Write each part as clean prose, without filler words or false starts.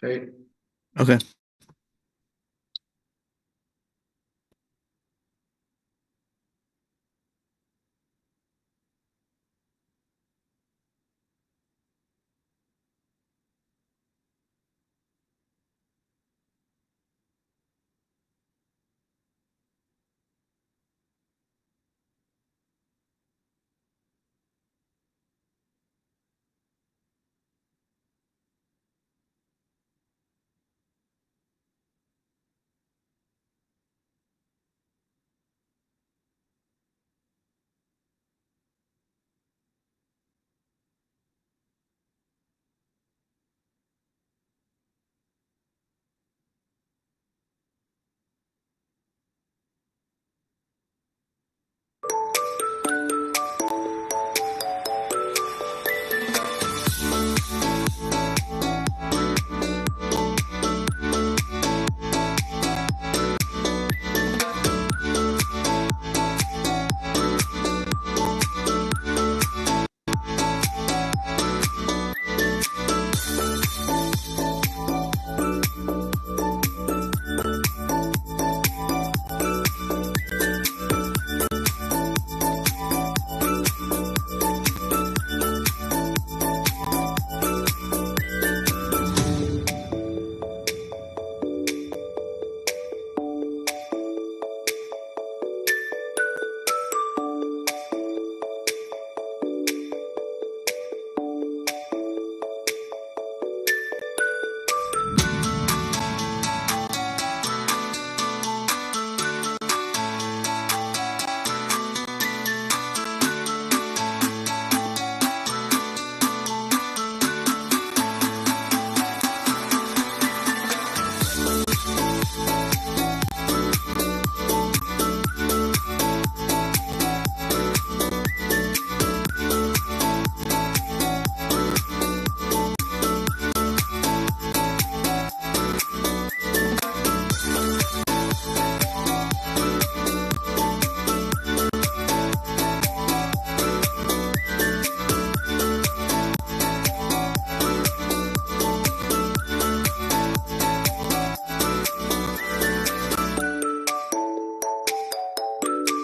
Okay. Okay.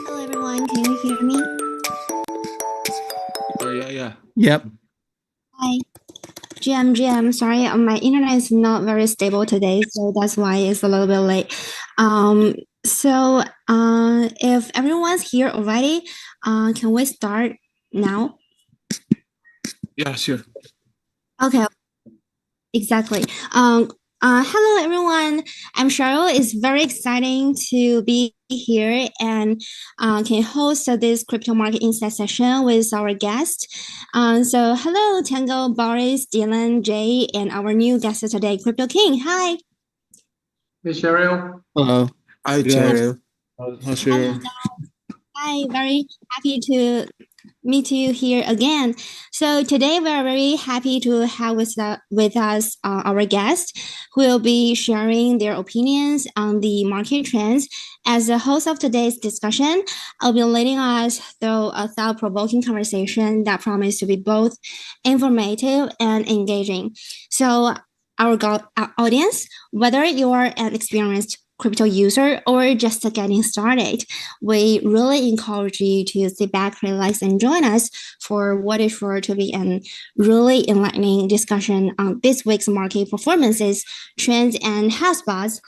Hello everyone, can you hear me? Oh, yeah. Yep. Hi. GM, sorry, my internet is not very stable today, so that's why it's a little bit late. If everyone's here already, can we start now? Yeah, sure. Okay, exactly. Hello everyone. I'm Cheryl. It's very exciting to be here and can host this crypto market insight session with our guest. So hello, Tango, Boris, Dylan, Jay, and our new guest today, Crypto King. Hi. Hey, Cheryl. Hello. Hi, Cheryl. Hi, Hello, Cheryl. guys. Hi, very happy to meet you here again. So today we are very happy to have with us our guest who will be sharing their opinions on the market trends. As the host of today's discussion, I'll be leading us through a thought-provoking conversation that promises to be both informative and engaging. So our audience, whether you are an experienced crypto user or just getting started, we really encourage you to sit back, relax, and join us for what is sure to be a really enlightening discussion on this week's market performances, trends, and hotspots.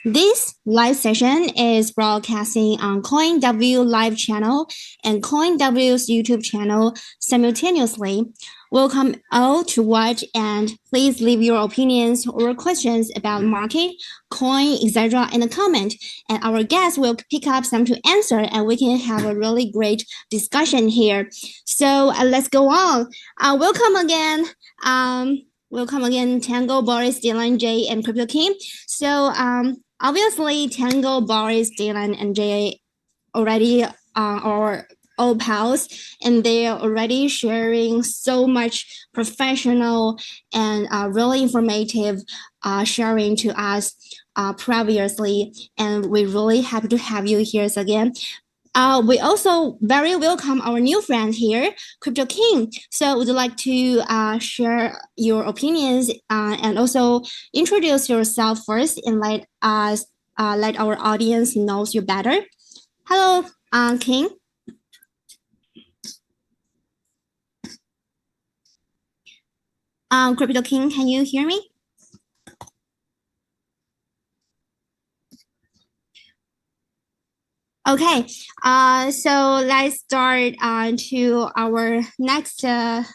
This live session is broadcasting on CoinW live channel and CoinW's YouTube channel simultaneously. Welcome all to watch, and please leave your opinions or questions about market, coin, etc. in the comment, and our guests will pick up some to answer, and we can have a really great discussion here. So let's go on. Welcome again. Welcome again, Tango, Boris, Dylan, Jay, and Crypto King. So obviously, Tango, Boris, Dylan, and Jay already are all pals, and they're already sharing so much professional and really informative sharing to us previously, and we're really happy to have you here again. We also very welcome our new friend here, Crypto King. So would you like to share your opinions and also introduce yourself first and let our audience knows you better? Hello, King. Crypto King, can you hear me? Okay, so let's start to our next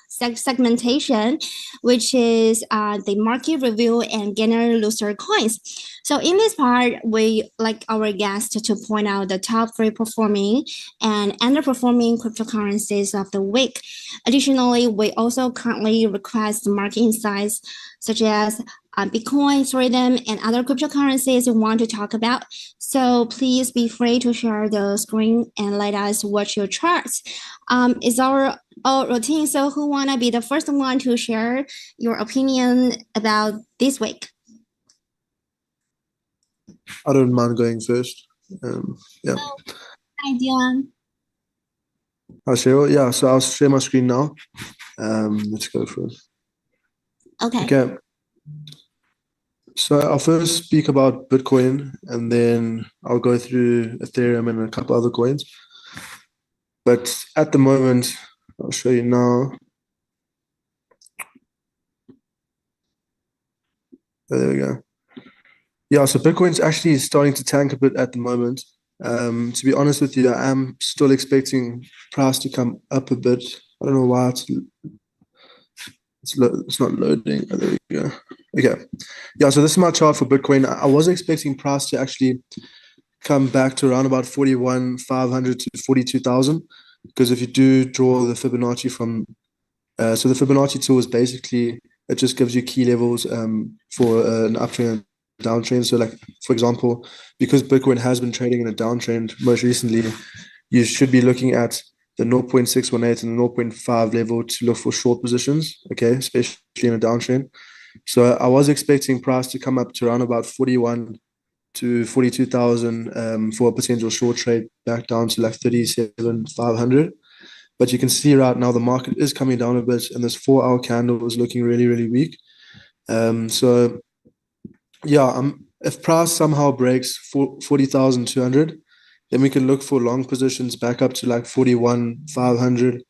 segmentation, which is the market review and gainer loser coins. So in this part, we like our guest to point out the top 3 performing and underperforming cryptocurrencies of the week. Additionally, we also currently request market insights such as Bitcoin, Ethereum, and other cryptocurrencies we want to talk about. So please be free to share the screen and let us watch your charts. It's our routine. So who wanna be the first one to share your opinion about this week? I don't mind going first. Yeah. Hi, Dylan. I'll share. Yeah, so I'll share my screen now. Let's go for it. Okay. So I'll first speak about Bitcoin, and then I'll go through Ethereum and a couple other coins. But at the moment, I'll show you now. There we go. Yeah, so Bitcoin's actually starting to tank a bit at the moment. To be honest with you, I am still expecting price to come up a bit. I don't know why it's not loading. Oh, there we go. Okay. Yeah, so this is my chart for Bitcoin. I was expecting price to actually come back to around about 41,500 to 42,000, because if you do draw the Fibonacci from so the Fibonacci tool is basically, it just gives you key levels for an uptrend, downtrend. So like, for example, because Bitcoin has been trading in a downtrend most recently, you should be looking at the 0.618 and the 0.5 level to look for short positions, okay, especially in a downtrend. So I was expecting price to come up to around about 41 to 42,000 for a potential short trade, back down to like 37,500. But you can see right now the market is coming down a bit, and this 4-hour candle is looking really, really weak. So yeah, if price somehow breaks 40,200, then we can look for long positions back up to like 41,500.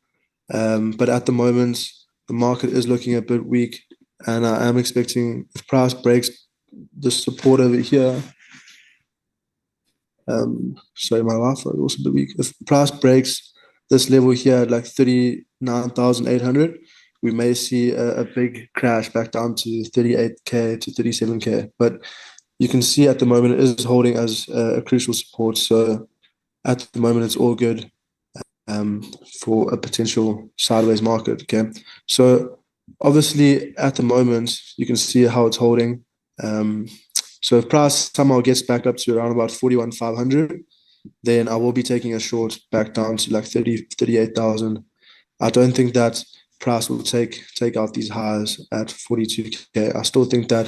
But at the moment, the market is looking a bit weak, and I am expecting, if price breaks the support over here, sorry, my Wi-Fi is also a bit weak. If price breaks this level here at like 39,800, we may see a big crash back down to 38K to 37K. But you can see at the moment it is holding as a crucial support. So at the moment, it's all good for a potential sideways market. Okay. So obviously at the moment, you can see how it's holding. So if price somehow gets back up to around about 41,500, then I will be taking a short back down to like 38,000. I don't think that price will take out these highs at 42K. I still think that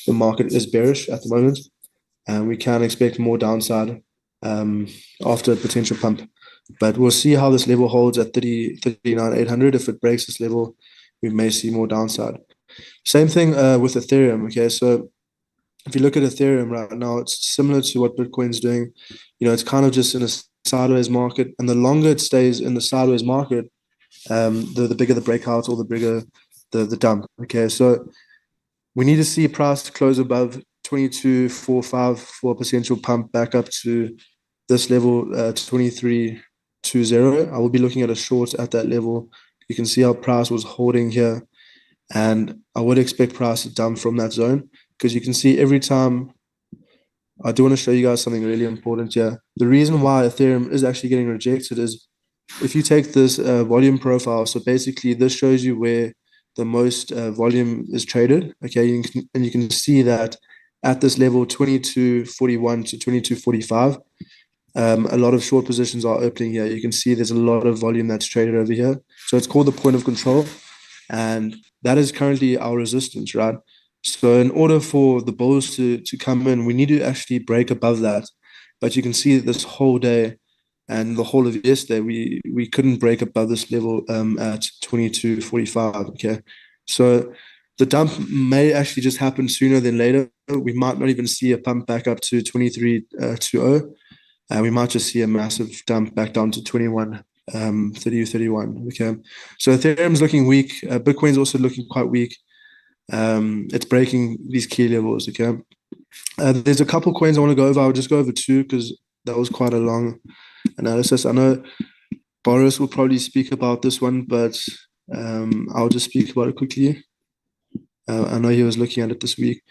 the market is bearish at the moment, and we can expect more downside after a potential pump. But we'll see how this level holds at 39,800. If it breaks this level, we may see more downside. Same thing with Ethereum. Okay, so if you look at Ethereum right now, it's similar to what Bitcoin's doing. You know, it's kind of just in a sideways market, and the longer it stays in the sideways market, the bigger the breakout or the bigger the dump. Okay, so we need to see price close above 22.45 for a potential pump back up to this level, 23.20. I will be looking at a short at that level. You can see how price was holding here, and I would expect price to dump from that zone, because you can see every time. I do want to show you guys something really important here. The reason why Ethereum is actually getting rejected is if you take this volume profile. So basically, this shows you where the most volume is traded. Okay, and you can see that at this level, 22.41 to 22.45, a lot of short positions are opening here. You can see there's a lot of volume that's traded over here. So it's called the point of control, and that is currently our resistance, right? So in order for the bulls to come in, we need to actually break above that. But you can see that this whole day, and the whole of yesterday we couldn't break above this level at 22.45. Okay, so the dump may actually just happen sooner than later. We might not even see a pump back up to 23.20. We might just see a massive dump back down to 21.30 or 31. Okay, so Ethereum's looking weak. Bitcoin's also looking quite weak. It's breaking these key levels. Okay, there's a couple coins I want to go over. I'll just go over two because that was quite a long analysis. I know Boris will probably speak about this one, but I'll just speak about it quickly. I know he was looking at it this week.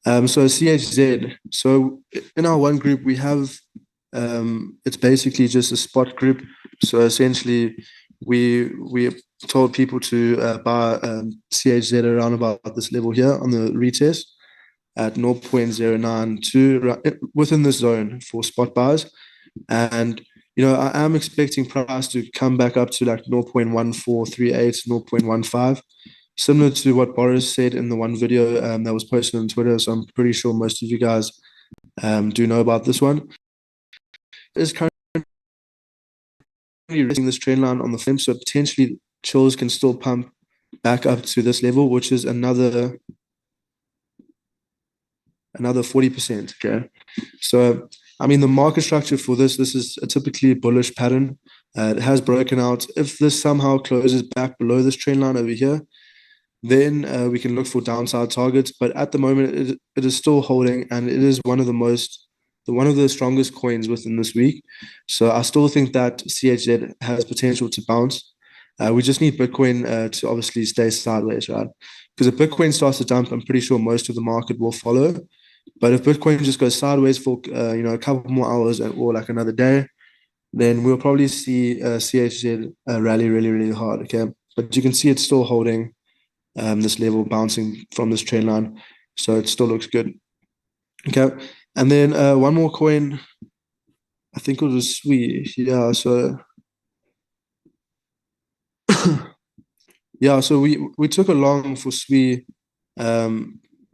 So CHZ. So in our one group, we have it's basically just a spot group. So essentially, we told people to buy CHZ around about this level here on the retest at 0.092 within the zone for spot buys. And I am expecting price to come back up to like 0.1438, 0.15. Similar to what Boris said in the one video that was posted on Twitter. So I'm pretty sure most of you guys do know about this one. Is currently resting this trend line on the flame, so potentially chills can still pump back up to this level, which is another 40%. Okay, so I mean the market structure for this is a typically bullish pattern. It has broken out. If this somehow closes back below this trend line over here, then we can look for downside targets. But at the moment, it is still holding, and it is one of the strongest coins within this week. So I still think that CHZ has potential to bounce. We just need Bitcoin to obviously stay sideways, right? Because if Bitcoin starts to dump, I'm pretty sure most of the market will follow. But if Bitcoin just goes sideways for a couple more hours or like another day, then we'll probably see CHZ rally really, really hard. Okay, but you can see it's still holding this level, bouncing from this trend line, so it still looks good. Okay, and then one more coin, I think it was SWI. Yeah, so yeah, so we took a long for SWI.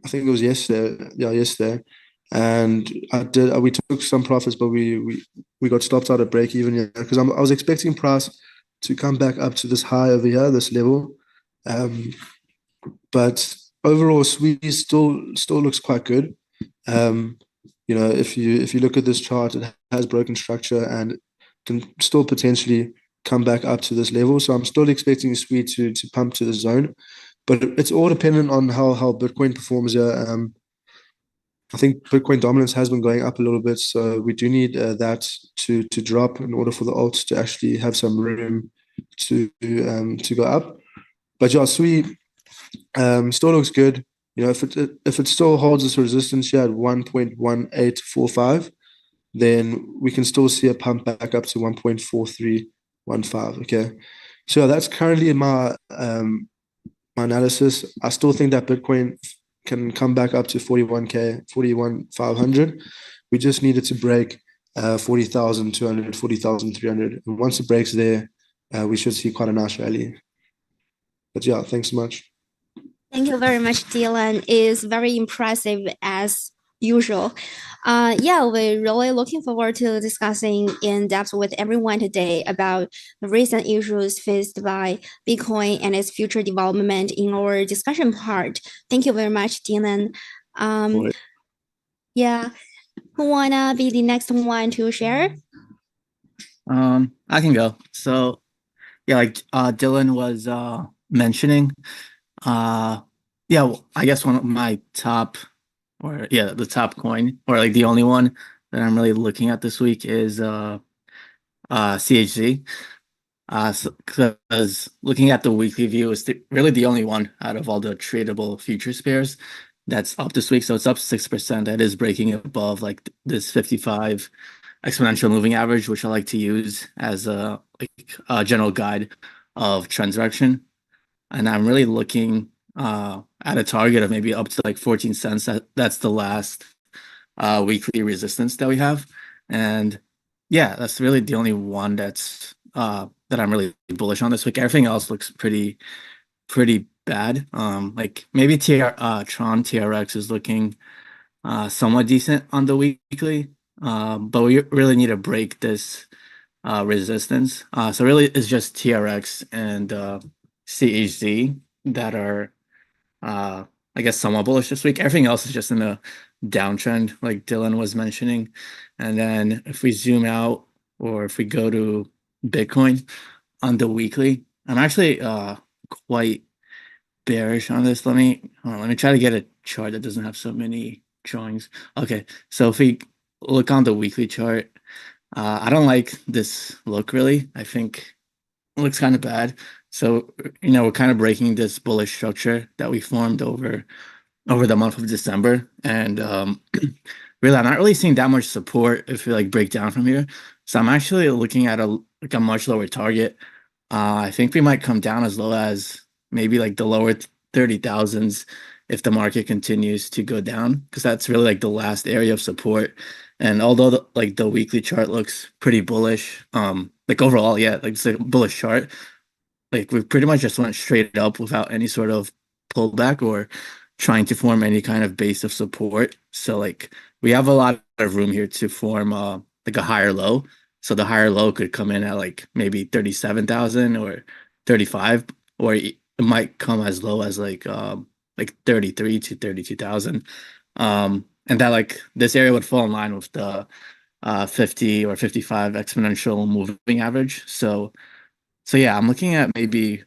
I think it was yesterday. Yeah, yesterday, and we took some profits, but we got stopped out at break even because I was expecting price to come back up to this high over here, this level. But overall, SWI still looks quite good. If you look at this chart, it has broken structure and can still potentially come back up to this level. So I'm still expecting SWI to pump to the zone, but it's all dependent on how Bitcoin performs here. I think Bitcoin dominance has been going up a little bit, so we do need that to drop in order for the alts to actually have some room to go up. But yeah, SWI still looks good. If it still holds this resistance here at 1.1845, then we can still see a pump back up to 1.4315. Okay, so that's currently my my analysis. I still think that Bitcoin can come back up to 41,500. We just needed to break 40,200, 40,300, and once it breaks there, we should see quite a nice rally. But yeah, thanks so much. Thank you very much, Dylan. It's very impressive as usual. We're really looking forward to discussing in depth with everyone today about the recent issues faced by Bitcoin and its future development in our discussion part. Thank you very much, Dylan. Who wanna be the next one to share? I can go. So like Dylan was mentioning, I guess one of my top, the top coin, or like the only one that I'm really looking at this week is CHZ. Because looking at the weekly view is really the only one out of all the tradable futures pairs that's up this week. So it's up 6%. That is breaking above like this 55 exponential moving average, which I like to use as a general guide of trend direction. And I'm really looking at a target of maybe up to like 14 cents. That's the last weekly resistance that we have. And yeah, that's really the only one that's that I'm really bullish on this week. Everything else looks pretty bad. Like maybe Tron TRX is looking somewhat decent on the weekly. But we really need to break this resistance. So really, it's just TRX and CHZ that are, I guess, somewhat bullish this week. Everything else is just in a downtrend, like Dylan was mentioning. And then if we zoom out, or if we go to Bitcoin on the weekly, I'm actually quite bearish on this. Let me try to get a chart that doesn't have so many drawings. Okay, so if we look on the weekly chart, I don't like this look really. I think it looks kind of bad. So, we're kind of breaking this bullish structure that we formed over the month of December. And really, I'm not really seeing that much support if we break down from here. So I'm actually looking at a much lower target. I think we might come down as low as maybe the lower 30,000s if the market continues to go down, because that's really the last area of support. And although the weekly chart looks pretty bullish, overall, yeah, it's a bullish chart. We pretty much just went straight up without any sort of pullback or trying to form any kind of base of support. So we have a lot of room here to form a higher low. So the higher low could come in at maybe 37,000 or 35, or it might come as low as 33 to 32,000. And that this area would fall in line with the 50 or 55 exponential moving average. So yeah, I'm looking at maybe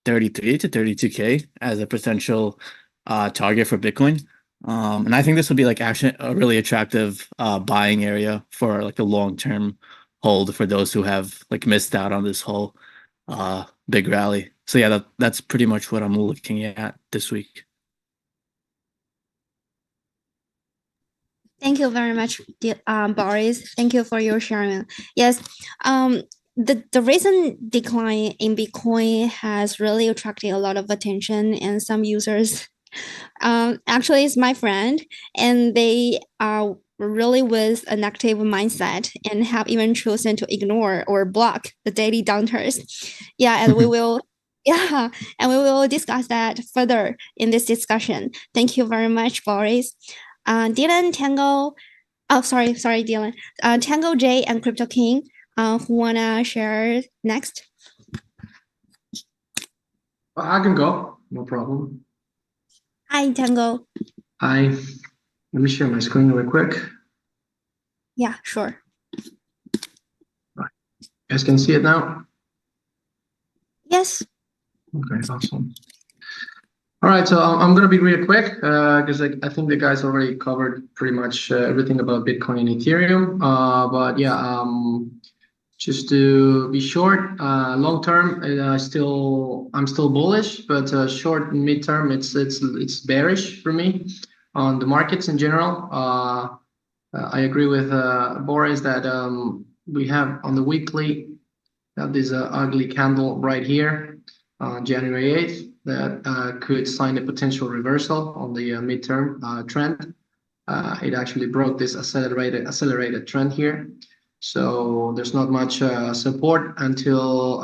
33 to 32K as a potential target for Bitcoin. And I think this would be actually a really attractive buying area for a long-term hold for those who have missed out on this whole big rally. So yeah, that's pretty much what I'm looking at this week. Thank you very much, Boris. Thank you for your sharing. Yes, the recent decline in Bitcoin has really attracted a lot of attention, and some users, actually, it's my friend, and they are really with an active mindset and have even chosen to ignore or block the daily downturns. Yeah, and we will. Yeah, and we will discuss that further in this discussion. Thank you very much, Boris. Dylan, Tango, sorry, Dylan. Tango, Jay, and Crypto King, who wanna share next? I can go, no problem. Hi, Tango. Hi, let me share my screen real quick. Yeah, sure. Right. You guys can see it now? Yes. Okay, awesome. All right, so I'm going to be really quick because I think the guys already covered pretty much everything about Bitcoin and Ethereum. But yeah, just to be short, long term, I'm still bullish, but short and mid term, it's bearish for me on the markets in general. I agree with Boris that we have on the weekly this ugly candle right here on January 8th. That could sign a potential reversal on the midterm trend. It actually broke this accelerated trend here. So there's not much support until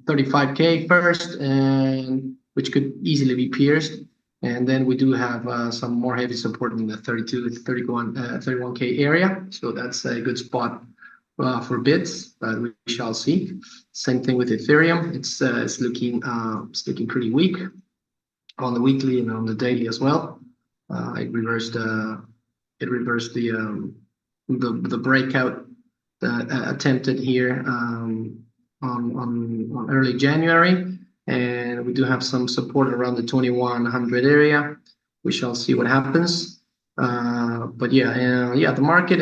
35K first, and which could easily be pierced. And then we do have some more heavy support in the 32 to 31K area. So that's a good spot for bids, but we shall see. Same thing with Ethereum. It's looking pretty weak on the weekly and on the daily as well. It reversed the breakout attempted here on early January, and we do have some support around the 2100 area. We shall see what happens. But the market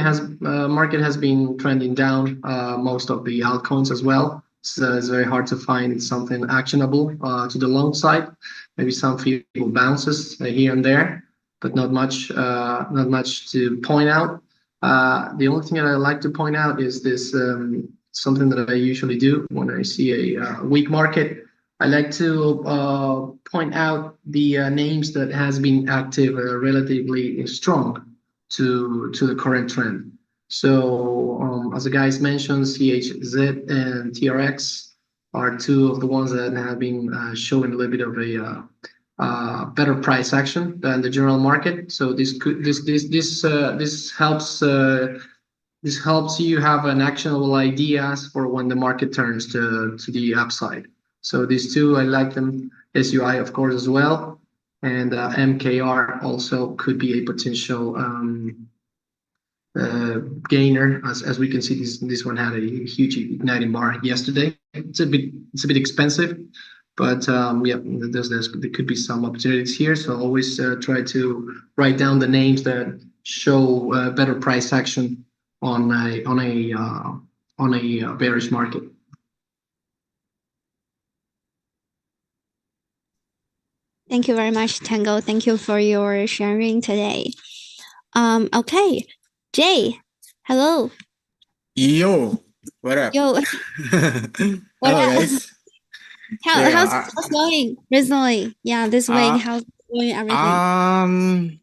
has been trending down. Most of the altcoins as well. So it's very hard to find something actionable to the long side. Maybe some few bounces here and there, but not much to point out. The only thing that I like to point out is this something that I usually do when I see a weak market. I like to point out the names that has been active relatively strong to the current trend. So as the guys mentioned, CHZ and TRX are two of the ones that have been showing a little bit of a better price action than the general market. So this helps this helps you have an actionable ideas for when the market turns to the upside. So these two, I like them. SUI, of course, as well, and MKR also could be a potential gainer. As we can see, this one had a huge igniting bar yesterday. It's a bit expensive, but yeah, there could be some opportunities here. So always try to write down the names that show better price action on a bearish market. Thank you very much, Tango. Thank you for your sharing today. Okay, Jay, hello. Yo, what up? Yo, Hello, what up? guys. How's going recently? Yeah, this week, how's going everything?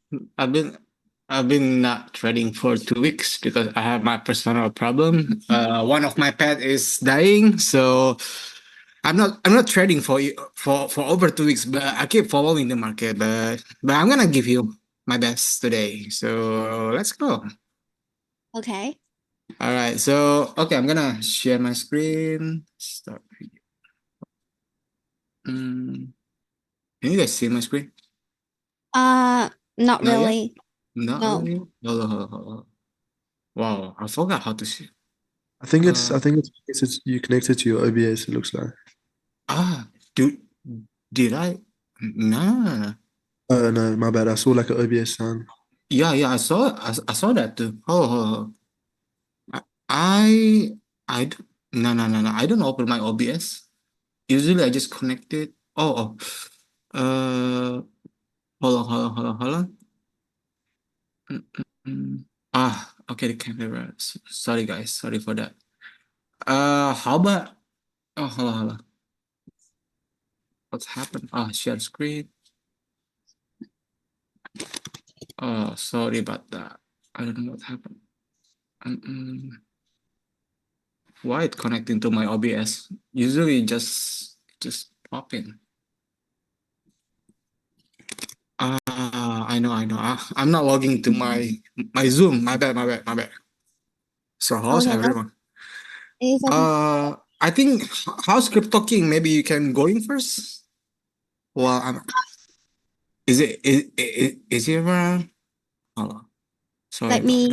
I've been not trading for 2 weeks because I have my personal problem. One of my pet is dying, so I'm not trading for over 2 weeks. But I keep following the market. But I'm gonna give you my best today. So let's go. Okay. All right. So okay, I'm gonna share my screen. Start video. Can you guys see my screen? Not Not yet? really. Not No. really? Hold on. Wow, I forgot how to see. I think it's you connected to your OBS. It looks like. Did I? No. Oh no, my bad. I saw like an OBS sound. Yeah, I saw that too. Oh. I no. I don't open my OBS. Usually I just connect it. Oh. Hold on. Okay, the camera. Sorry guys, sorry for that. How about? Oh, hold on. What's happened? Share screen. Oh, sorry about that. I don't know what happened. Why it connecting to my OBS? Usually just pop in. I know. I'm not logging to my Zoom. My bad. So how's everyone? I think how's Crypto King? Maybe you can go in first. Well, is he around? Hold on. Sorry Let me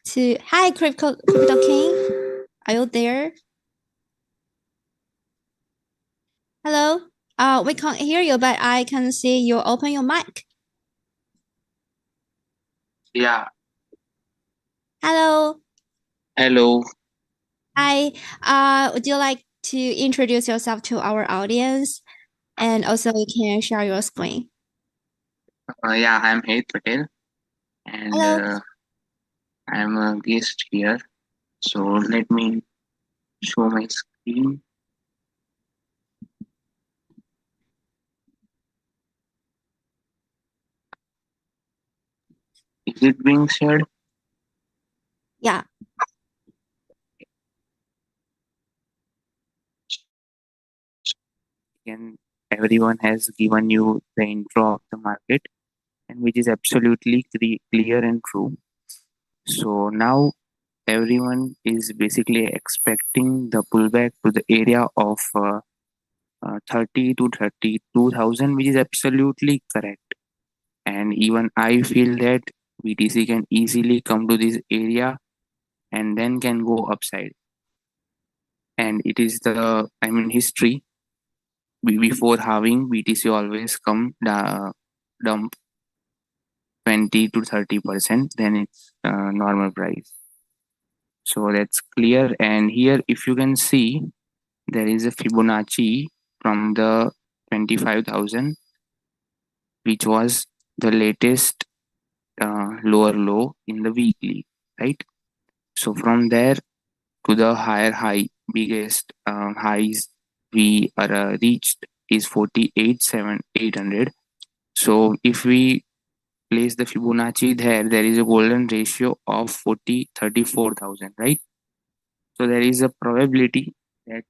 say hi Crypto King. Are you there? Hello. We can't hear you, but I can see you open your mic. Yeah. Hello. Hello. Hi. Would you like to introduce yourself to our audience? And also you can share your screen. Yeah, I'm Hed Patel, and Hello. I'm a guest here. So let me show my screen. Is it being shared? Yeah. And everyone has given you the intro of the market, and which is absolutely clear and true. So now everyone is basically expecting the pullback to the area of 30 to 32,000, which is absolutely correct. And even I feel that BTC can easily come to this area and then can go upside. And it is history. Before halving, BTC always come dump 20 to 30%, then it's normal price. So that's clear. And here, if you can see, there is a Fibonacci from the 25,000, which was the latest lower low in the weekly, right? So from there to the higher high, biggest highs we are reached is 48,800. So if we place the Fibonacci there is a golden ratio of 34,000, right? So there is a probability that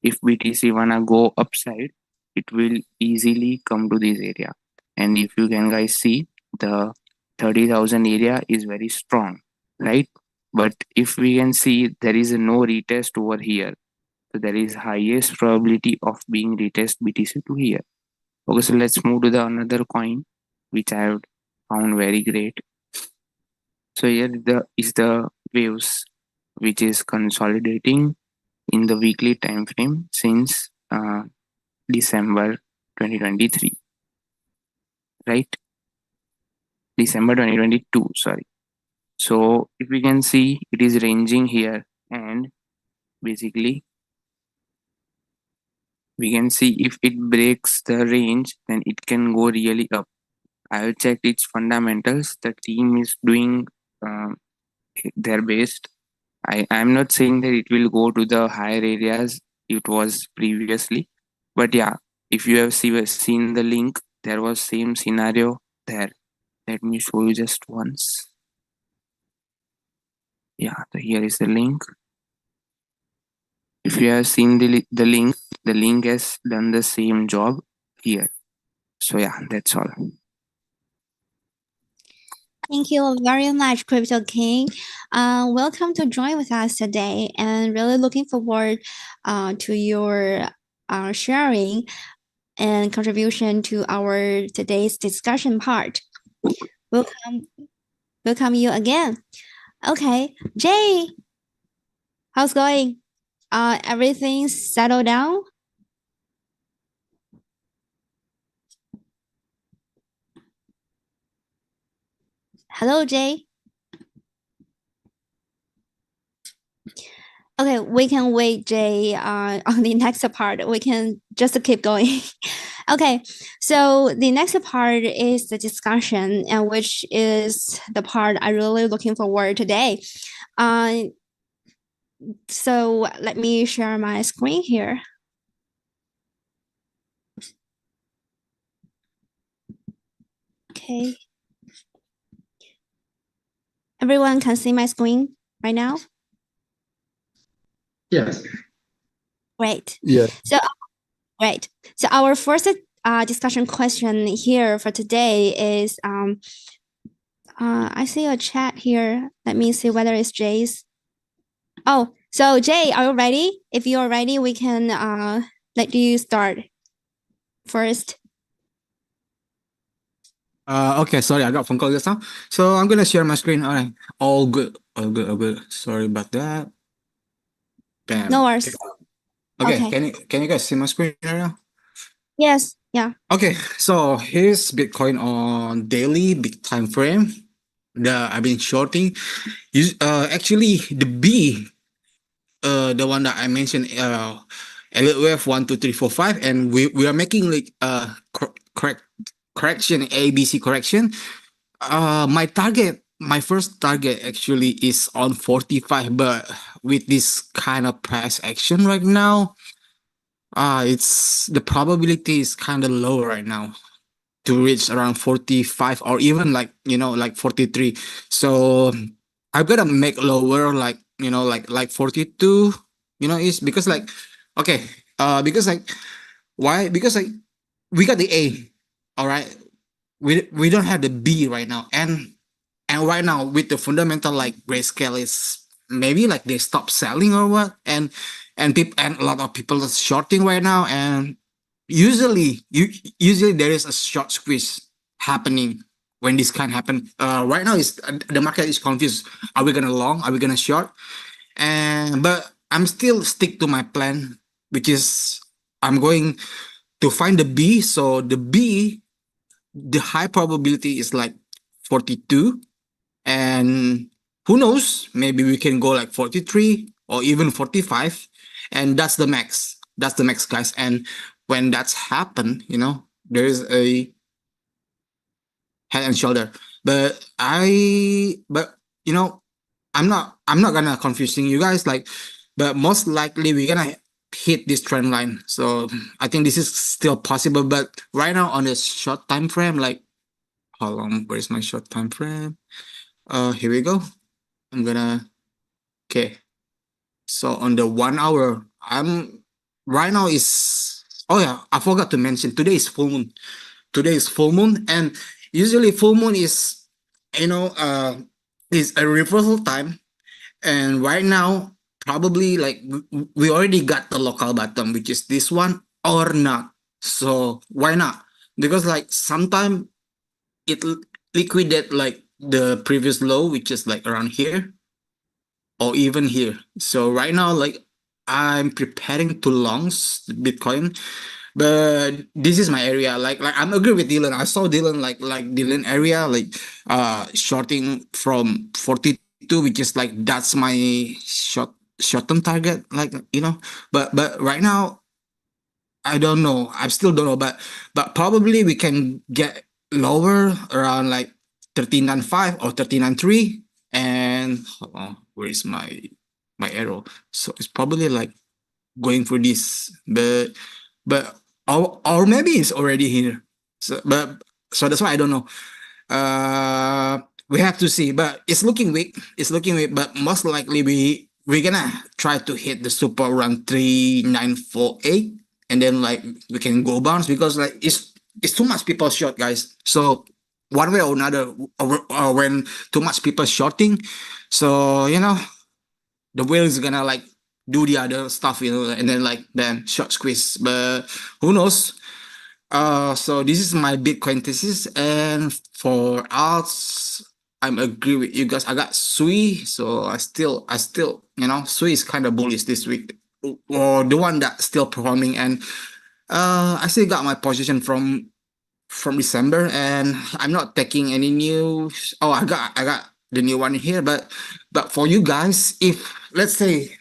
if BTC wanna go upside, it will easily come to this area. And if you can guys see, the 30,000 area is very strong. right? But if we can see there is no retest over here, so there is highest probability of being retest BTC to here. Okay, so let's move to the another coin which I have found very great. So here is the waves which is consolidating in the weekly time frame since December 2023, right? December 2022, sorry. So if we can see, it is ranging here, and basically we can see if it breaks the range, then it can go really up. I have checked its fundamentals. The team is doing their best. I am not saying that it will go to the higher areas it was previously, but yeah, if you have seen the link, there was same scenario there. Let me show you just once. Yeah, so here is the link. If you have seen the link has done the same job here. So yeah, that's all. Thank you very much, Crypto King. Welcome to join with us today, and really looking forward to your sharing and contribution to our today's discussion part. Welcome you again. Okay, Jay, how's going? Everything settled down? Hello, Jay. Okay, we can wait, Jay, on the next part. We can just keep going. Okay, so the next part is the discussion, and which is the part I really looking forward today. So let me share my screen here. Okay. Everyone can see my screen right now? Yes. Great. Yeah. So, great. So our first discussion question here for today is, I see a chat here. Let me see whether it's Jay's. Oh, so Jay, are you ready? If you are ready, we can let you start first. Okay, sorry, I got phone call just now. So I'm gonna share my screen. All right, all good, all good, all good. Sorry about that. Bam. No worries. Okay, Okay. can you guys see my screen right now? Yes. Yeah. Okay, so here's Bitcoin on daily big time frame. I've been shorting. Actually the B, the one that I mentioned, Elliott wave 1, 2, 3, 4, 5, and we are making like correction, ABC correction. My first target actually is on 45, but with this kind of price action right now, it's the probability is kind of low right now to reach around 45 or even like 43. So I've got to make lower, like like 42, is because like okay, because like why? Because like we got the A, all right. We don't have the B right now, and right now with the fundamental like grayscale is maybe like they stop selling or what, and a lot of people are shorting right now, and usually there is a short squeeze happening when this can happen. Right now is the market is confused. Are we gonna long? Are we gonna short? And but I'm still stick to my plan, which is I'm going to find the B. So the B, the high probability is like 42, and who knows, maybe we can go like 43 or even 45, and that's the max. That's the max, guys. And when that's happened, there is a head and shoulder. But I'm not gonna confusing you guys, like, but most likely we're gonna hit this trend line. So I think this is still possible, but right now on the short time frame, like, hold on, where's my short time frame? Here we go. I'm gonna okay. So on the 1 hour, I'm right now is, oh yeah, I forgot to mention today is full moon. Today is full moon, and usually full moon is is a reversal time, and right now probably like we already got the local bottom, which is this one or not. So why not? Because like sometime it liquidate like the previous low, which is like around here or even here. So right now, like I'm preparing to longs Bitcoin, but this is my area. Like I'm agree with Dylan. I saw Dylan like Dylan area like shorting from 42, which is like that's my short term target. Like but right now I don't know. I still don't know, but probably we can get lower around like 13.95 or 13.93. And hold on, where is my arrow? So it's probably like going for this, but or maybe it's already here. So that's why I don't know. We have to see, but it's looking weak. It's looking weak, but most likely we're gonna try to hit the super around 3948, and then like we can go bounce because like it's too much people short, guys. So one way or another, or when too much people shorting, so the whale is gonna like do the other stuff, and then short squeeze. But who knows? So this is my Bitcoin thesis, and for alts, I'm agree with you guys. I got Sui, so I still, Sui is kind of bullish this week, or the one that's still performing, and I still got my position from December, and I'm not taking any new. Oh, I got the new one here, but for you guys, if let's say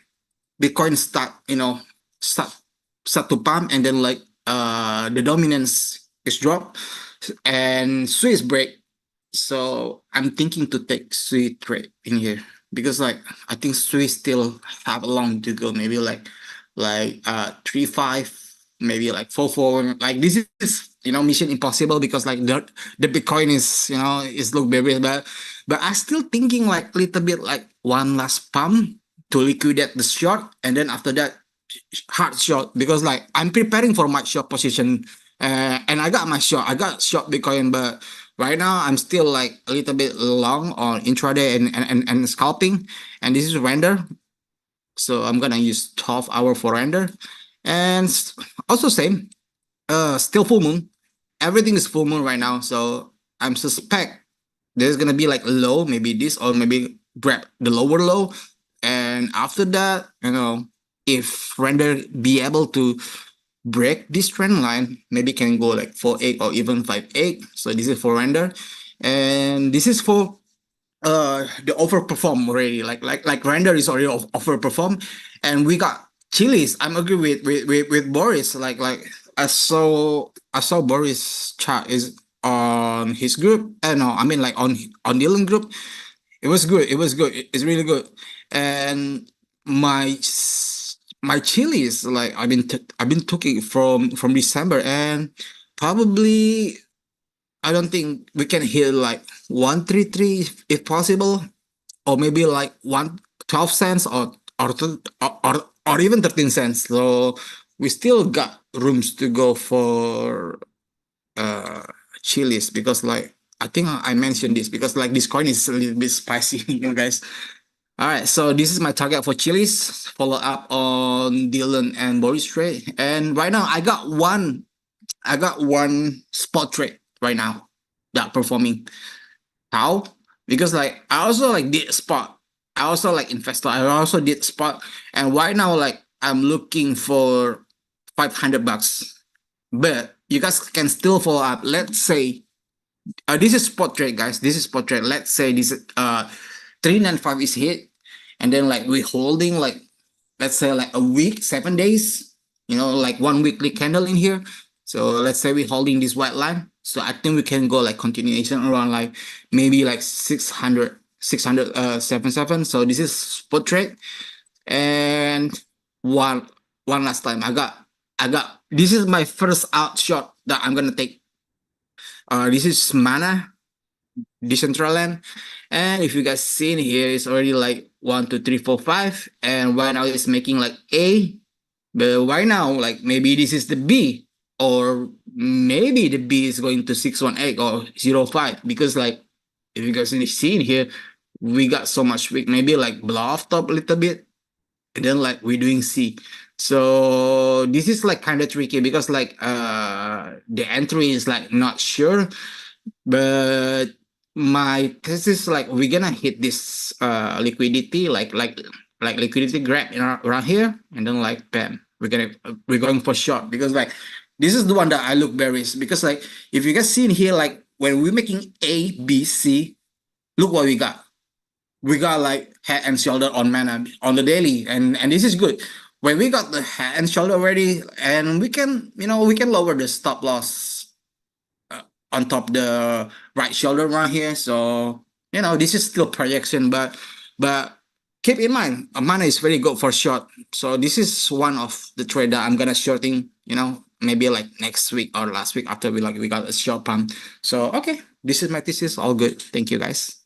Bitcoin start to pump, and then like the dominance is dropped and Swiss break. So I'm thinking to take Swiss trade in here because like I think Swiss still have a long to go. Maybe like 3.5, maybe like 4.4. Like this is mission impossible because like the Bitcoin is look very, but I still thinking like a little bit like one last pump to liquidate the short, and then after that hard short, because like I'm preparing for my short position, and I got short Bitcoin, but right now I'm still like a little bit long on intraday and scalping, and this is render, so I'm gonna use 12 hour for render, and also same, still full moon, everything is full moon right now, so I'm suspect there's gonna be like low, maybe this, or maybe grab the lower low, and after that, if render be able to break this trend line, maybe can go like 4.8 or even 5.8. So this is for render, and this is for the overperform already. Like render is already overperform, and we got chilies. I'm agree with Boris. Like I saw Boris chart is on his group. No, I mean like on Dylan group. It was good. It was good. It's really good. And my chilies, like I've been talking from December, and probably I don't think we can hit like 133 if possible, or maybe like 1 12 cents, or even 13 cents. So we still got rooms to go for uh chilies, because like I think I mentioned this because like this coin is a little bit spicy, guys. All right, so this is my target for chilies. Follow up on Dylan and Boris trade, and right now I got one spot trade right now that performing. How? Because like I also like did spot. I also like investor. I also did spot, and right now like I'm looking for $500. But you guys can still follow up. Let's say this is spot trade, guys. This is spot trade. Let's say this 3.95 is hit, and then like we holding like, let's say like a week, 7 days, like one weekly candle in here. So let's say we're holding this white line. So I think we can go like continuation around like maybe like 677. So this is spot trade. And one last time I got this is my first out shot that I'm gonna take. This is Mana Decentraland, and if you guys seen here, it's already like 1 2 3 4 5, and right now it's making like A, but right now like maybe this is the B, or maybe the B is going to 618 or 05, because like if you guys see in here, we got so much weak, maybe like blow off top a little bit, and then like we're doing C. So this is like kind of tricky because like the entry is like not sure, but my test is like we're gonna hit this liquidity like liquidity grab around here, and then like bam, we're going for short because like this is the one that I look bearish because like if you guys see in here like when we're making A B C, look what we got. We got like head and shoulder on mana on the daily, and this is good. When we got the head and shoulder already, and we can we can lower the stop loss on top the right shoulder right here. So this is still projection, but keep in mind, mana is very good for short. So this is one of the trade that I'm gonna shorting. Maybe like next week or last week after we got a short pump. So okay, this is my thesis. All good. Thank you guys.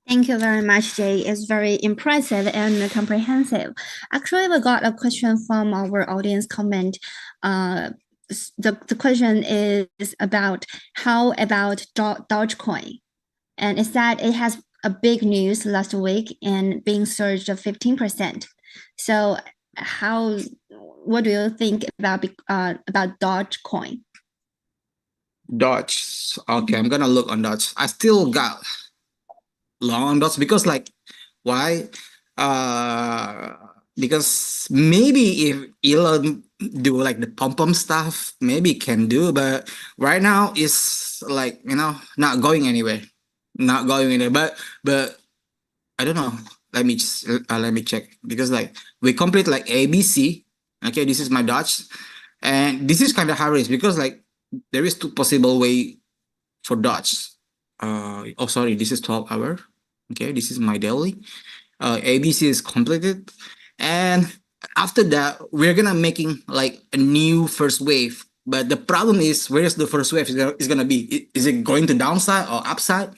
Thank you very much, Jay. It's very impressive and comprehensive. Actually, we got a question from our audience comment. The question is about how about Dogecoin, and it said it has a big news last week and being surged 15%. So what do you think about Dogecoin? Dodge. Okay, I'm gonna look on Dodge. I still got long on Dodge because like why? Because maybe if Elon do like the pump stuff, maybe can do, but right now it's like not going anywhere, not going anywhere. But I don't know. Let me check because like we complete like ABC. Okay, this is my Dodge, and this is kind of high risk because like there is two possible way for Dodge. Oh sorry, this is 12 hour. Okay, this is my daily. ABC is completed, and after that we're gonna making like a new first wave. But the problem is, where is the first wave is gonna be? Is it going to downside or upside?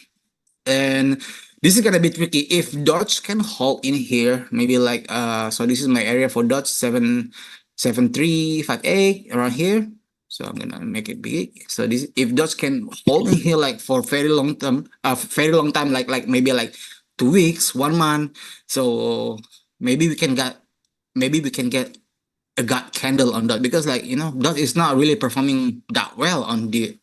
And this is gonna be tricky. If Dodge can hold in here, maybe like so this is my area for Dodge 77358 around here. So I'm gonna make it big. So this, if Dodge can hold in here like for very long time, like maybe like 2 weeks, 1 month. So maybe we can get a gut candle on that because like Dodge is not really performing that well on the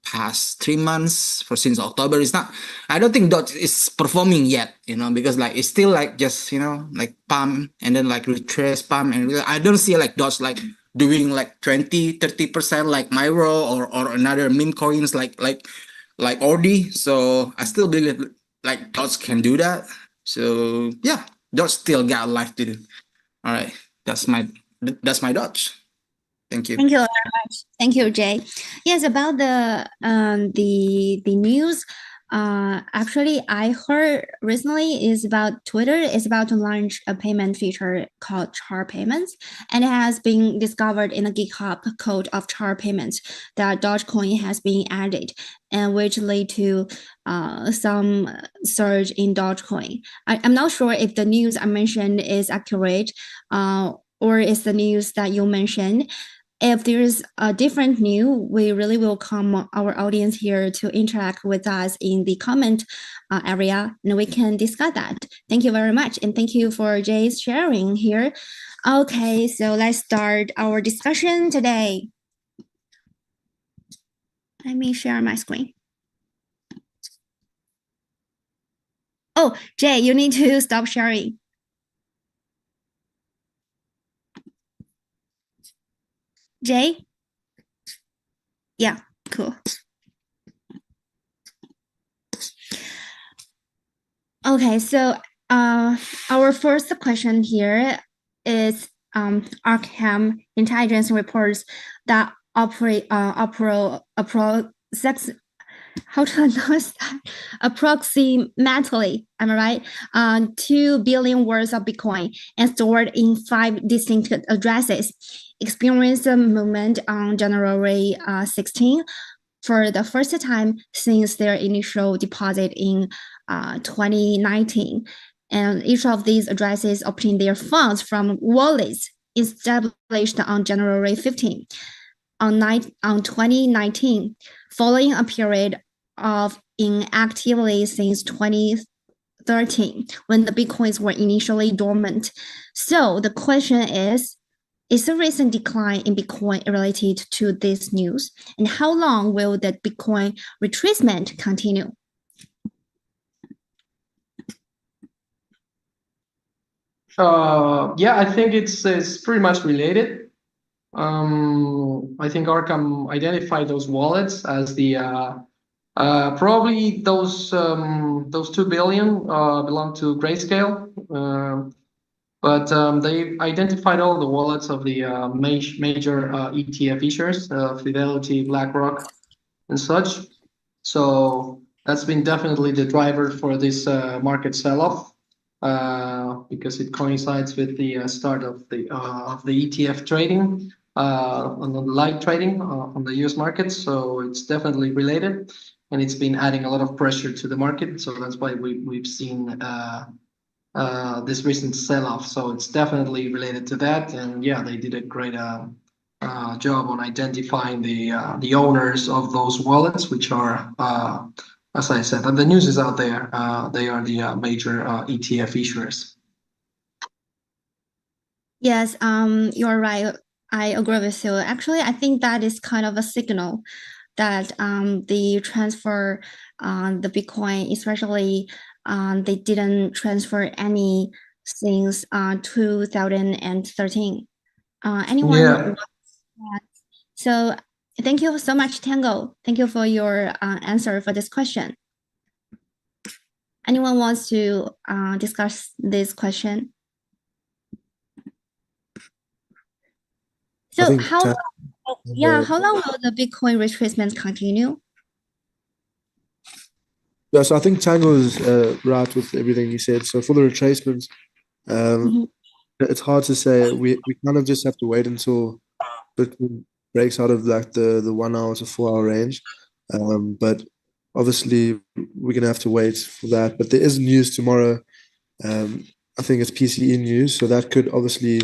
past 3 months for since October. It's not. I don't think Dodge is performing yet. Because like it's still like just like pump and then like retrace pump, and I don't see like Dodge like doing like 20-30% like Myro or another meme coins like Ordi. So I still believe like Dodge can do that. So yeah, Dodge still got life to do. All right, that's my Dodge. Thank you. Thank you very much. Thank you, Jay. Yes, about the news. Actually, I heard recently is about Twitter is about to launch a payment feature called Char Payments, and it has been discovered in the GitHub code of Char Payments that Dogecoin has been added, and which led to some surge in Dogecoin. I'm not sure if the news I mentioned is accurate, or is the news that you mentioned. If there's a different news, we really welcome our audience here to interact with us in the comment area, and we can discuss that. Thank you very much, and thank you for Jay's sharing here. Okay, so let's start our discussion today. Let me share my screen. Oh, Jay, you need to stop sharing. Jay? Yeah, cool. Okay, so our first question here is Arkham intelligence reports that approximately 2 billion worth of Bitcoin and stored in 5 distinct addresses experienced a movement on January 16 for the first time since their initial deposit in 2019. And each of these addresses obtained their funds from wallets established on January 15. On 2019, following a period of inactively since 2013 when the Bitcoins were initially dormant. So the question is the recent decline in Bitcoin related to this news? And how long will the Bitcoin retracement continue? Yeah, I think it's pretty much related. I think Arkham identified those wallets as the probably those 2 billion belong to Grayscale, but they identified all the wallets of the major ETF issuers, Fidelity, BlackRock, and such. So that's been definitely the driver for this market sell-off. Because it coincides with the start of the ETF trading on the light trading on the US market. So it's definitely related, and it's been adding a lot of pressure to the market. So that's why we've seen this recent sell-off. So it's definitely related to that. And yeah, they did a great job on identifying the owners of those wallets, which are as I said, and the news is out there. They are the major ETF issuers. Yes, you're right. I agree with you. Actually, I think that is kind of a signal that the transfer the Bitcoin, especially they didn't transfer any since 2013. Anyone? Yeah. So thank you so much, Tango. Thank you for your answer for this question. Anyone wants to discuss this question? So how long will the Bitcoin retracement continue? Yeah, so I think Tango is right with everything he said. So for the retracements, it's hard to say. We kind of just have to wait until Bitcoin breaks out of like the 1 hour to 4 hour range. But obviously we're gonna have to wait for that. But there is news tomorrow. I think it's PCE news, so that could obviously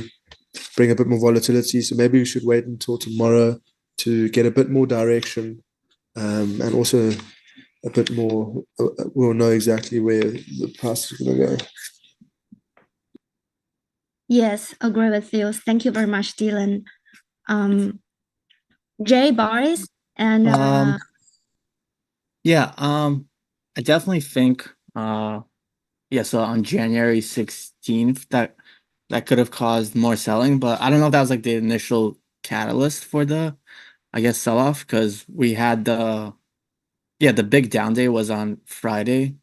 bring a bit more volatility. So maybe we should wait until tomorrow to get a bit more direction, and also a bit more. We'll know exactly where the price is going to go. Yes, agree with you. Thank you very much, Dylan. Jay, Boris, and yeah, I definitely think yeah, so on January 16th that could have caused more selling, but I don't know if that was like the initial catalyst for the, I guess, sell-off, because we had the big down day was on Friday,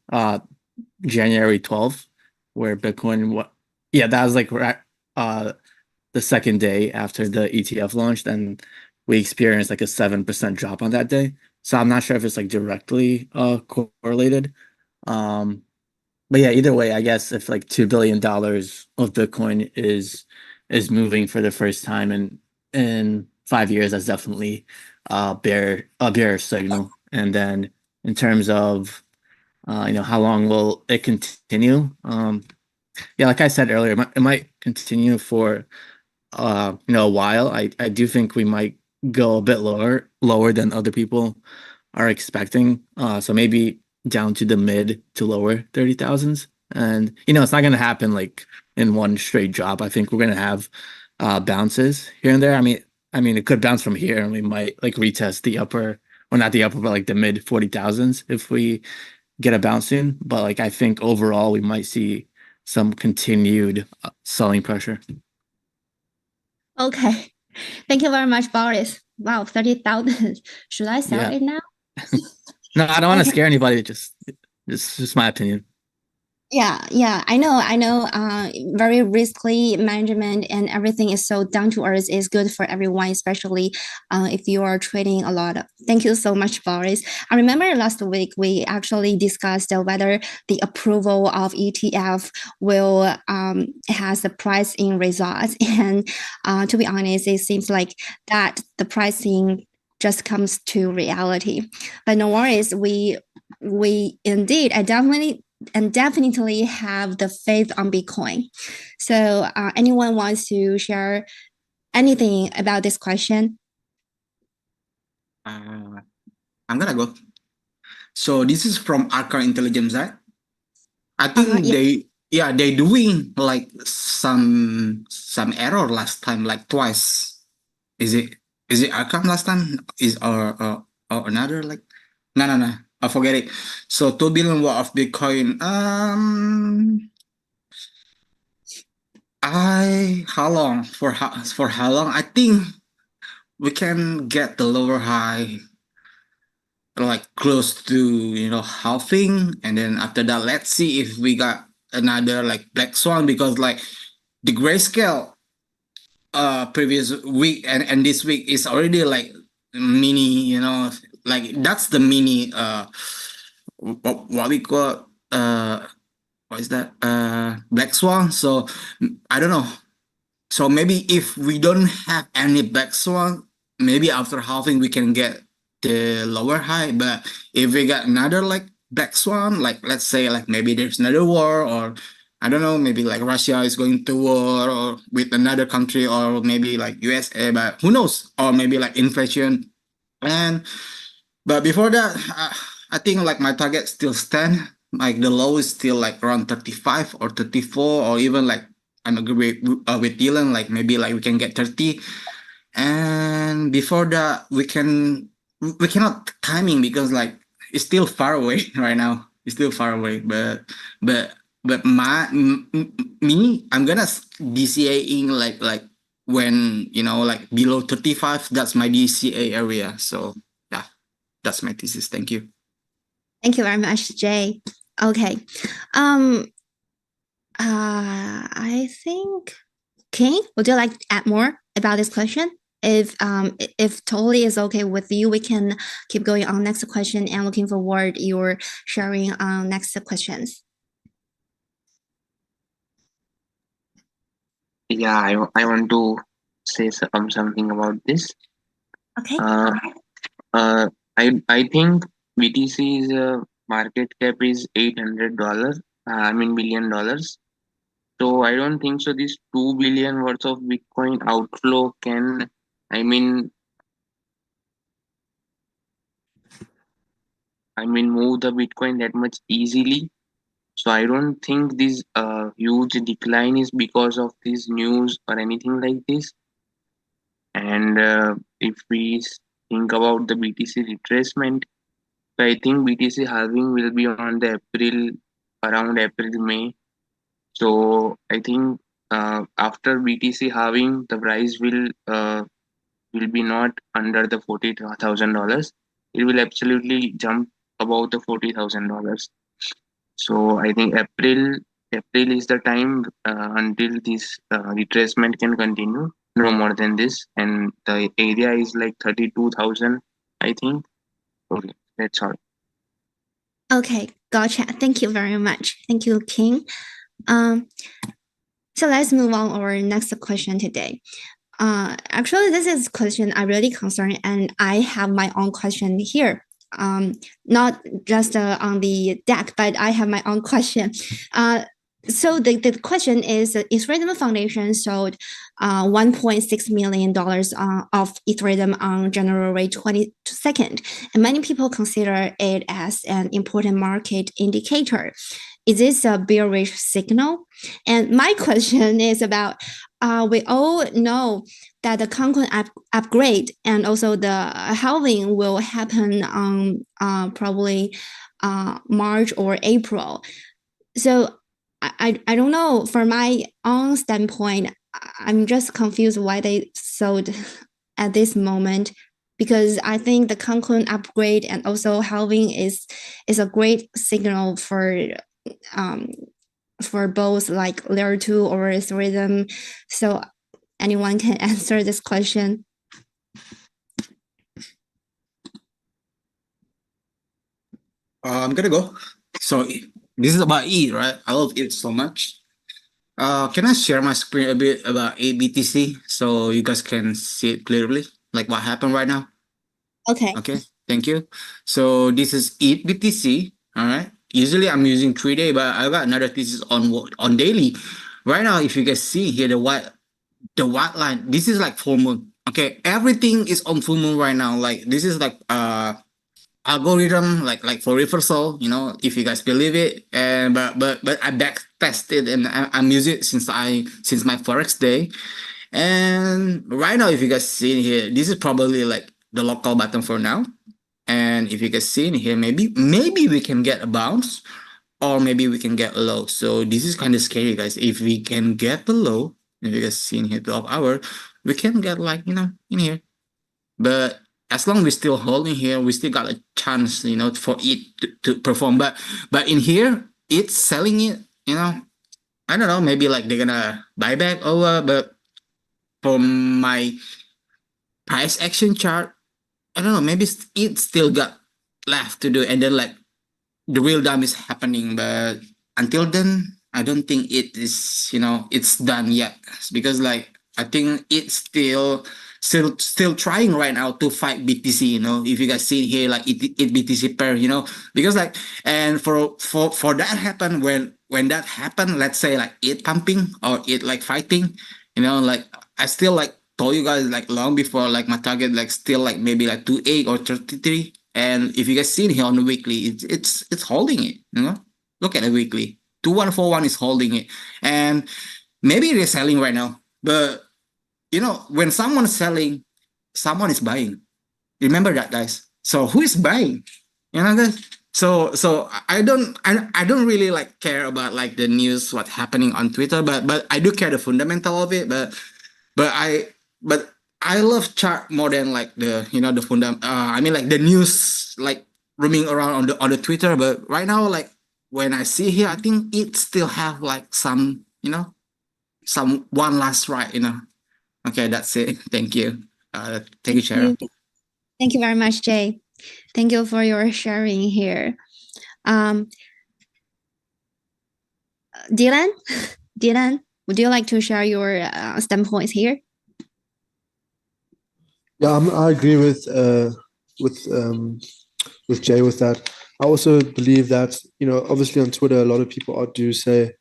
January 12th, where Bitcoin that was like the second day after the ETF launched, and we experienced like a 7% drop on that day. So I'm not sure if it's like directly correlated. But yeah, either way, I guess if like $2 billion of Bitcoin is moving for the first time in 5 years, that's definitely a bear signal. And then in terms of how long will it continue? Yeah, like I said earlier, it might continue for a while. I do think we might go a bit lower than other people are expecting. So maybe down to the mid to lower 30,000s. And it's not gonna happen like in one straight drop. I think we're gonna have bounces here and there. I mean it could bounce from here and we might like retest the upper, or not the upper, but like the mid 40,000s if we get a bounce soon. But like I think overall we might see some continued selling pressure. Okay. Thank you very much, Boris. Wow, 30,000. Should I sell it now? No, I don't want to scare anybody. It's just my opinion. Yeah, I know. Very risky management and everything is so down to earth is good for everyone, especially if you are trading a lot. Thank you so much, Boris. I remember last week we actually discussed whether the approval of ETF will has the pricing results, and to be honest, it seems like that the pricing just comes to reality. But no worries, we indeed, I definitely have the faith on Bitcoin. So anyone wants to share anything about this question? I'm gonna go. So this is from Arca Intelligence, right? I think Yeah. they doing like some error last time, like twice. Is it Arkham last time? Is or another like no. I forget it. So 2 billion worth of Bitcoin. How long for how long? I think we can get the lower high like close to halving, and then after that let's see if we got another like black swan, because like the grayscale previous week and this week is already like mini, like that's the mini what we call what is that black swan. So I don't know. So maybe if we don't have any black swan, maybe after halving we can get the lower high. But if we got another like black swan, like let's say like maybe there's another war, or I don't know, maybe like Russia is going to war or with another country, or maybe like USA, but who knows? Or maybe like inflation. And but before that, I think like my target still stand. Like the low is still like around 35 or 34, or even like I'm agree with Dylan, like maybe like we can get 30. And before that, we cannot timing, because like it's still far away right now. It's still far away, but me, I'm gonna DCA-ing like when like below 35. That's my DCA area. So yeah, that's my thesis. Thank you. Thank you very much, Jay. Okay. I think King, would you like to add more about this question? If totally is okay with you, we can keep going on next question, and looking forward your sharing on next questions. Yeah, I want to say something about this. Okay. I think BTC's market cap is $800. $1 billion. So I don't think so. This 2 billion worth of Bitcoin outflow can, I mean, move the Bitcoin that much easily. So I don't think this huge decline is because of this news or anything like this. And if we think about the BTC retracement, so I think BTC halving will be on the around April, May. So I think after BTC halving, the price will be not under the $40,000. It will absolutely jump above the $40,000. So I think April is the time until this retracement can continue. No more than this, and the area is like 32,000, I think. Okay, that's all. Okay, gotcha. Thank you very much. Thank you, King. So let's move on our next question today. Actually, this is a question I really concerned, and I have my own question here. Not just on the deck, but I have my own question. So the question is, Ethereum Foundation sold $1.6 million of Ethereum on January 22nd, and many people consider it as an important market indicator. Is this a bearish signal? And my question is about, we all know that the content upgrade and also the halving will happen on probably March or April. So I don't know. From my own standpoint, I'm just confused why they sold at this moment, because I think the content upgrade and also halving is a great signal for both like layer 2 or Ethereum. So anyone can answer this question. I'm gonna go. So this is about E, right? I love it so much. Can I share my screen a bit about ABTC so you guys can see it clearly, like what happened right now? Okay. Okay, thank you. So this is EBTC. All right. Usually I'm using 3-day, but I got another thesis on daily. Right now, if you guys see here the white line, this is like full moon. Okay, everything is on full moon right now. Like this is like algorithm like for reversal, you know, if you guys believe it. And but I back tested and I'm using it since my forex day. And right now, if you guys see in here, this is probably like the local button for now. And if you guys see in here, maybe we can get a bounce, or maybe we can get a low. So this is kind of scary, guys. If we can get the low, if you guys see in here 12 hour, we can get like, you know, in here. But as long as we're still holding here, we still got a chance, you know, for it to perform. But in here, it's selling it, you know. I don't know, maybe like they're gonna buy back over, but from my price action chart, I don't know, maybe it still got left to do, and then like the real dump is happening. But until then, I don't think it is, you know, it's done yet, because like I think it's still trying right now to fight BTC. You know, if you guys see here, like it BTC pair, you know, because like, and for that happen, when that happen, let's say like it pumping or it like fighting, you know, like I still like told you guys like long before, like my target like still like maybe like 28 or 33. And if you guys see here on the weekly, it's holding it, you know. Look at the weekly. 2141 is holding it. And maybe they're selling right now. But you know, when someone is selling, someone is buying. Remember that, guys. So who is buying? You know, guys. So I don't really like care about like the news, what's happening on Twitter, but I do care the fundamental of it. But I love chart more than like the, you know, the I mean like the news like roaming around on the Twitter. But right now, like when I see here, I think it still have like some, you know, some one last ride, you know. Okay, that's it. Thank you. Thank you, Shara. Thank you very much, Jay. Thank you for your sharing here. Dylan, would you like to share your standpoints here? Yeah, I agree with Jay with that. I also believe that, you know, obviously on Twitter, a lot of people do say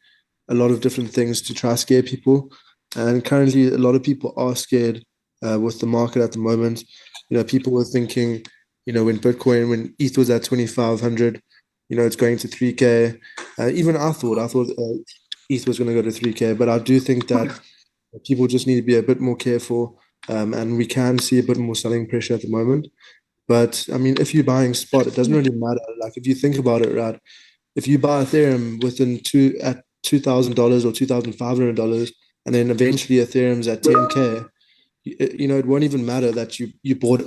a lot of different things to try to scare people. And currently, a lot of people are scared with the market at the moment. You know, people were thinking, you know, when ETH was at 2,500, you know, it's going to 3K. Even I thought ETH was going to go to 3K. But I do think that people just need to be a bit more careful. And we can see a bit more selling pressure at the moment. But I mean, if you're buying spot, it doesn't really matter. Like if you think about it, right? If you buy Ethereum at $2,000 or $2,500, and then eventually Ethereum's at 10K, you know, it won't even matter that you bought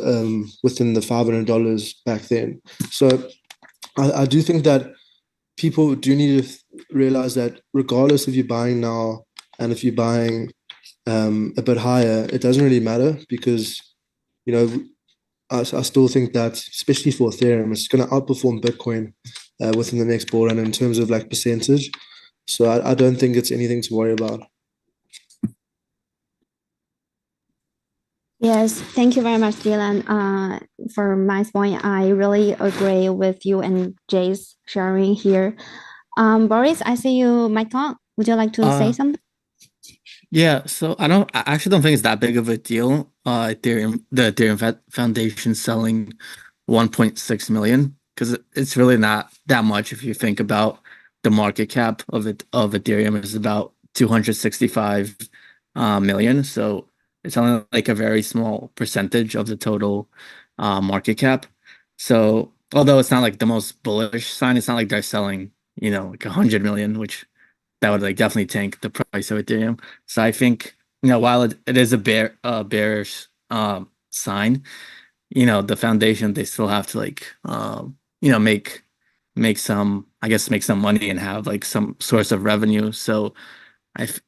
within the $500 back then. So I do think that people do need to realize that regardless if you're buying now and if you're buying a bit higher, it doesn't really matter, because, you know, I still think that, especially for Ethereum, it's going to outperform Bitcoin within the next bull run in terms of like percentage. So I don't think it's anything to worry about. Yes, thank you very much, Dylan. For my point, I really agree with you and Jay's sharing here. Boris, I see you mic on. Would you like to say something? Yeah, so I actually don't think it's that big of a deal. The Ethereum Foundation selling 1.6 million, because it's really not that much if you think about the market cap of Ethereum is about 265 million. So it's only like a very small percentage of the total market cap. So although it's not like the most bullish sign, it's not like they're selling, you know, like 100 million, which that would like definitely tank the price of Ethereum. So I think, you know, while it is a bearish sign, you know, the foundation, they still have to like you know, make some money and have like some source of revenue. So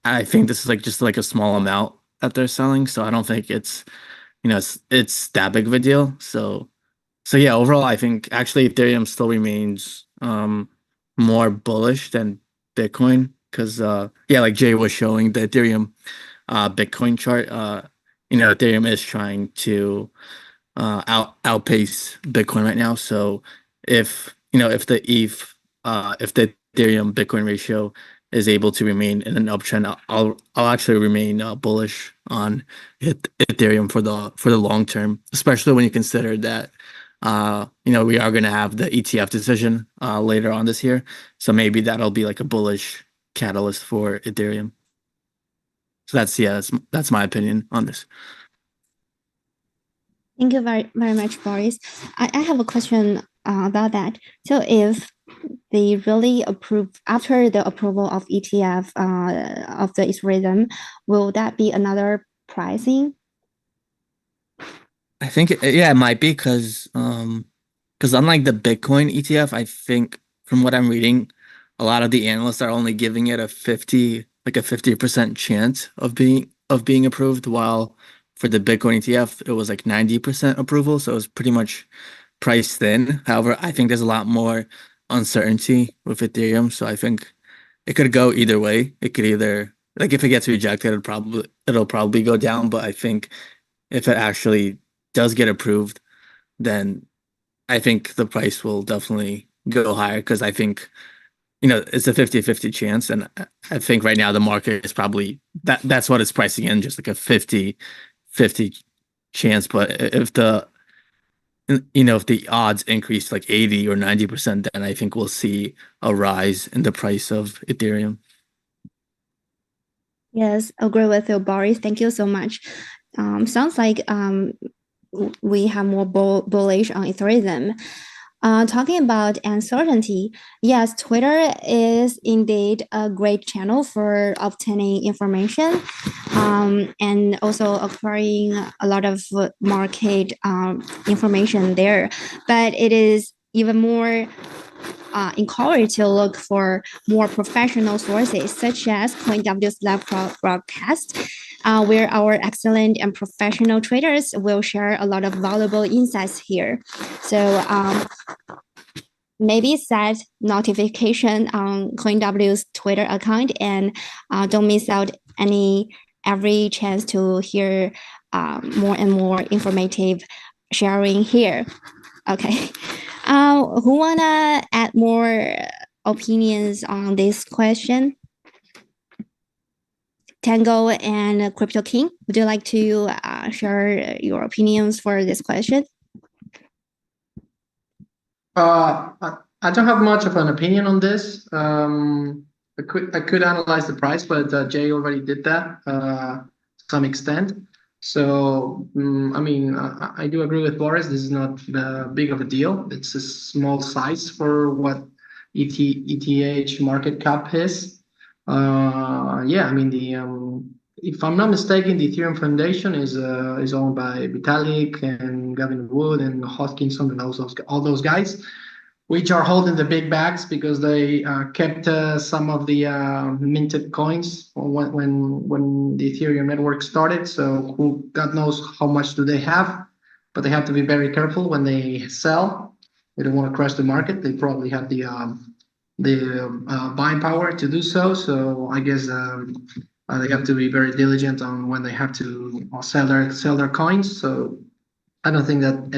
I think this is like just like a small amount that they're selling. So I don't think it's, you know, it's that big of a deal. So yeah, overall I think actually Ethereum still remains more bullish than Bitcoin, because yeah, like Jay was showing the Ethereum Bitcoin chart, you know, Ethereum is trying to outpace Bitcoin right now. So if, you know, if the Ethereum Bitcoin ratio is able to remain in an uptrend, I'll actually remain bullish on Ethereum for the long term, especially when you consider that we are going to have the ETF decision later on this year. So maybe that'll be like a bullish catalyst for Ethereum. So that's my opinion on this. Thank you very, very much, Boris. I have a question about that. So if they really approve after the approval of ETF of the Ethereum, will that be another pricing? I think it might be because unlike the Bitcoin ETF, I think from what I'm reading, a lot of the analysts are only giving it a 50% chance of being approved, while for the Bitcoin ETF it was like 90% approval, so it was pretty much priced thin. However, I think there's a lot more uncertainty with Ethereum, so I think it could go either way. It could either, like, if it gets rejected, it'll probably go down, but I think if it actually does get approved, then I think the price will definitely go higher, because I think it's a 50-50 chance, and I think right now the market is probably that's what it's pricing in, just like a 50-50 chance. But if the odds increase like 80 or 90%, then I think we'll see a rise in the price of Ethereum. Yes, agree with you, Boris. Thank you so much. Sounds like we have more bullish on Ethereum. Talking about uncertainty, yes, Twitter is indeed a great channel for obtaining information and also acquiring a lot of market information there. But it is even more encouraged to look for more professional sources, such as CoinW's live broadcast, where our excellent and professional traders will share a lot of valuable insights here. So maybe set notification on CoinW's Twitter account, and don't miss out every chance to hear more and more informative sharing here. Okay. Who wanna add more opinions on this question? Tango and Crypto King, would you like to share your opinions for this question? I don't have much of an opinion on this. I could analyze the price, but Jay already did that to some extent. So I mean, I do agree with Boris. This is not big of a deal. It's a small size for what ETH market cap is. Yeah, I mean if I'm not mistaken, the Ethereum Foundation is owned by Vitalik and Gavin Wood and Hodgkinson and all those guys, which are holding the big bags because they kept some of the minted coins when the Ethereum network started. So who God knows how much do they have, but they have to be very careful when they sell. They don't want to crash the market. They probably have the buying power to do so. So I guess they have to be very diligent on when they have to sell their coins. So I don't think that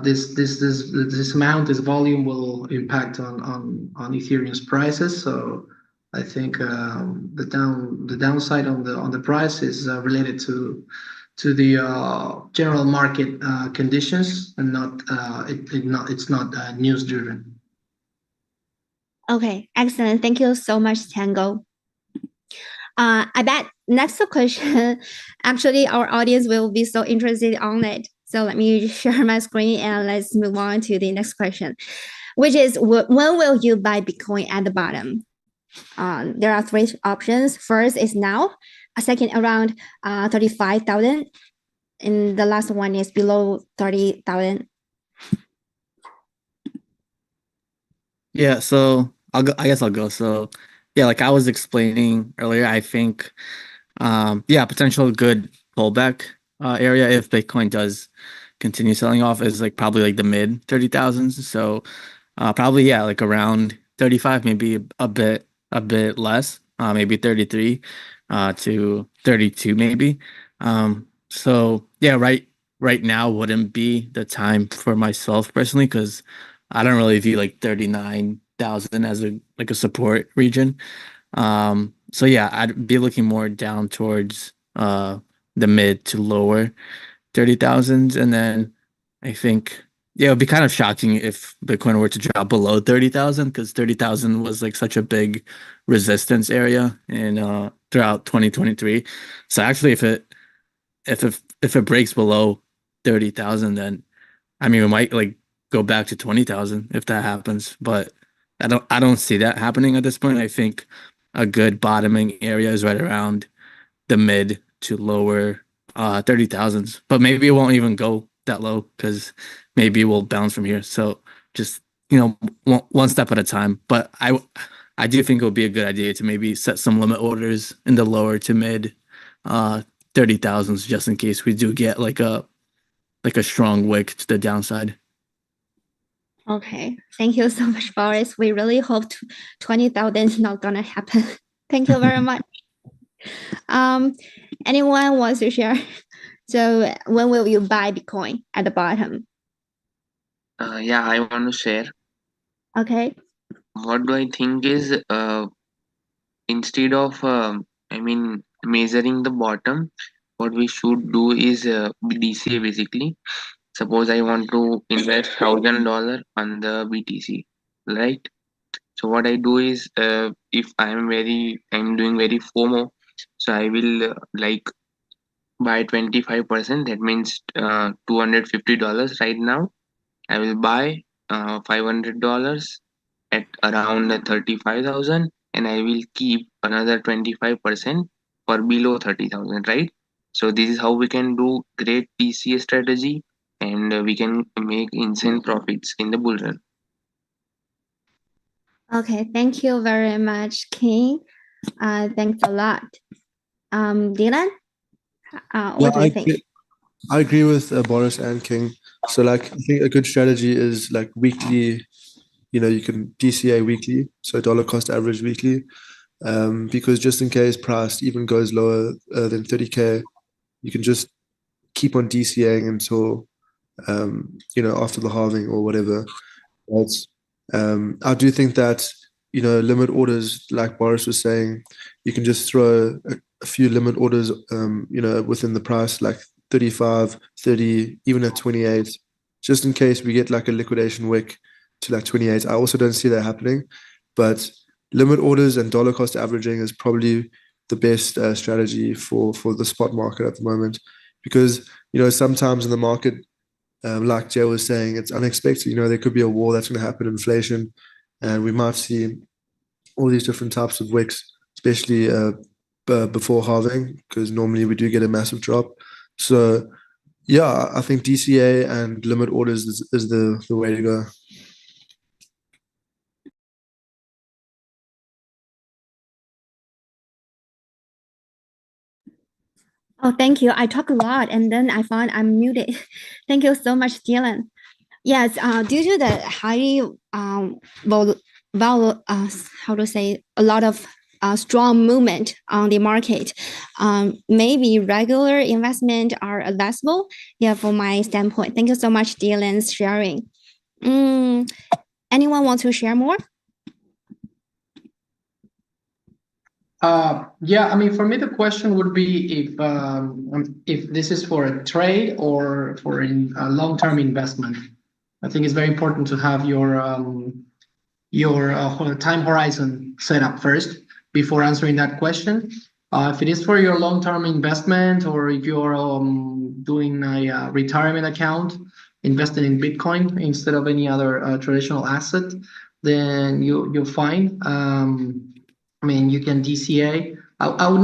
this amount, this volume will impact on Ethereum's prices. So I think the downside on the price is related to the general market conditions, and it's not news driven. Okay, excellent. Thank you so much, Tango. I bet next question, actually, our audience will be so interested on it. So let me share my screen and let's move on to the next question, which is, when will you buy Bitcoin at the bottom? There are three options. First is now, a second around 35,000, and the last one is below 30,000. Yeah, so I guess I'll go. So yeah, like I was explaining earlier, I think potential good pullback area if Bitcoin does continue selling off is like probably like the mid 30,000s. So probably like around 35, maybe a bit less, maybe 33 to 32 maybe. So yeah, right now wouldn't be the time for myself personally, because I don't really view like 39,000 as a support region. So yeah, I'd be looking more down towards the mid to lower 30,000s, and then I think, yeah, it would be kind of shocking if Bitcoin were to drop below 30,000, because 30,000 was like such a big resistance area in throughout 2023. So actually, if it breaks below 30,000, then I mean, we might like go back to 20,000 if that happens, but I don't see that happening at this point. I think a good bottoming area is right around the mid to lower 30,000s, but maybe it won't even go that low because maybe we'll bounce from here. So just, one step at a time. But I do think it would be a good idea to maybe set some limit orders in the lower to mid 30,000s just in case we do get like a strong wick to the downside. Okay, thank you so much, Boris. We really hope 20,000 is not gonna happen. Thank you very much. Anyone wants to share? So when will you buy Bitcoin at the bottom? Yeah, I want to share. Okay. What do I think is instead of measuring the bottom, what we should do is DCA basically. Suppose I want to invest $1,000 on the BTC, right? So what I do is if I'm doing very FOMO, so I will buy 25%. That means $250 right now. I will buy $500 at around 35,000, and I will keep another 25% for below 30,000, right? So this is how we can do great DCA strategy, and we can make insane profits in the bull run. Okay, thank you very much, King. Thanks a lot. Dylan, what do you think? I agree with Boris and King. So I think a good strategy is like weekly, you can DCA weekly, so dollar cost average weekly, because just in case price even goes lower than 30K, you can just keep on DCAing until, after the halving or whatever. I do think that, limit orders, like Boris was saying, you can just throw a few limit orders, within the price, like 35, 30, even at 28, just in case we get like a liquidation wick to like 28. I also don't see that happening, but limit orders and dollar cost averaging is probably the best strategy for the spot market at the moment, because, sometimes in the market, like Jay was saying, it's unexpected. There could be a war that's going to happen, inflation, and we might see all these different types of wicks, especially before halving, because normally we do get a massive drop. So, yeah, I think DCA and limit orders is the way to go. Oh, thank you. I talk a lot and then I found I'm muted. Thank you so much, Dylan. Yes, due to the high how to say, a lot of strong movement on the market, maybe regular investment are advisable. Yeah, from my standpoint. Thank you so much, Dylan's sharing. Anyone want to share more? Yeah, I mean, for me, the question would be if this is for a trade or for a long-term investment. I think it's very important to have your time horizon set up first before answering that question. If it is for your long-term investment, or if you're doing a retirement account, investing in Bitcoin instead of any other traditional asset, then you're fine. I mean, you can DCA. I would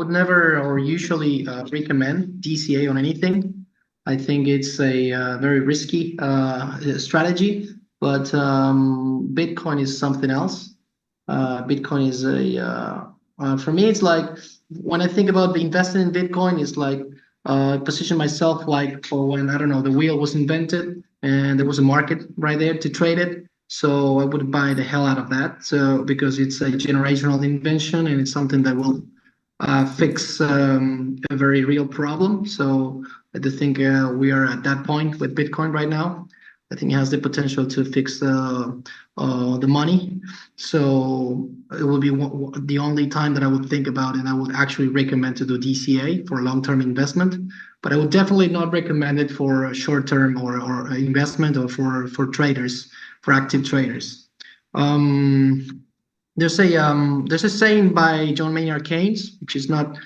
never or usually recommend DCA on anything. I think it's a very risky strategy, but Bitcoin is something else. Bitcoin is for me, it's like when I think about investing in Bitcoin, it's like position myself like for when, I don't know, the wheel was invented and there was a market right there to trade it. So I would buy the hell out of that. So because it's a generational invention and it's something that will fix a very real problem. So I do think we are at that point with Bitcoin right now. I think it has the potential to fix the money. So it will be the only time that I would think about, and I would actually recommend to do DCA for long-term investment. But I would definitely not recommend it for short-term or investment or for traders, for active traders. There's a saying by John Maynard Keynes, which is not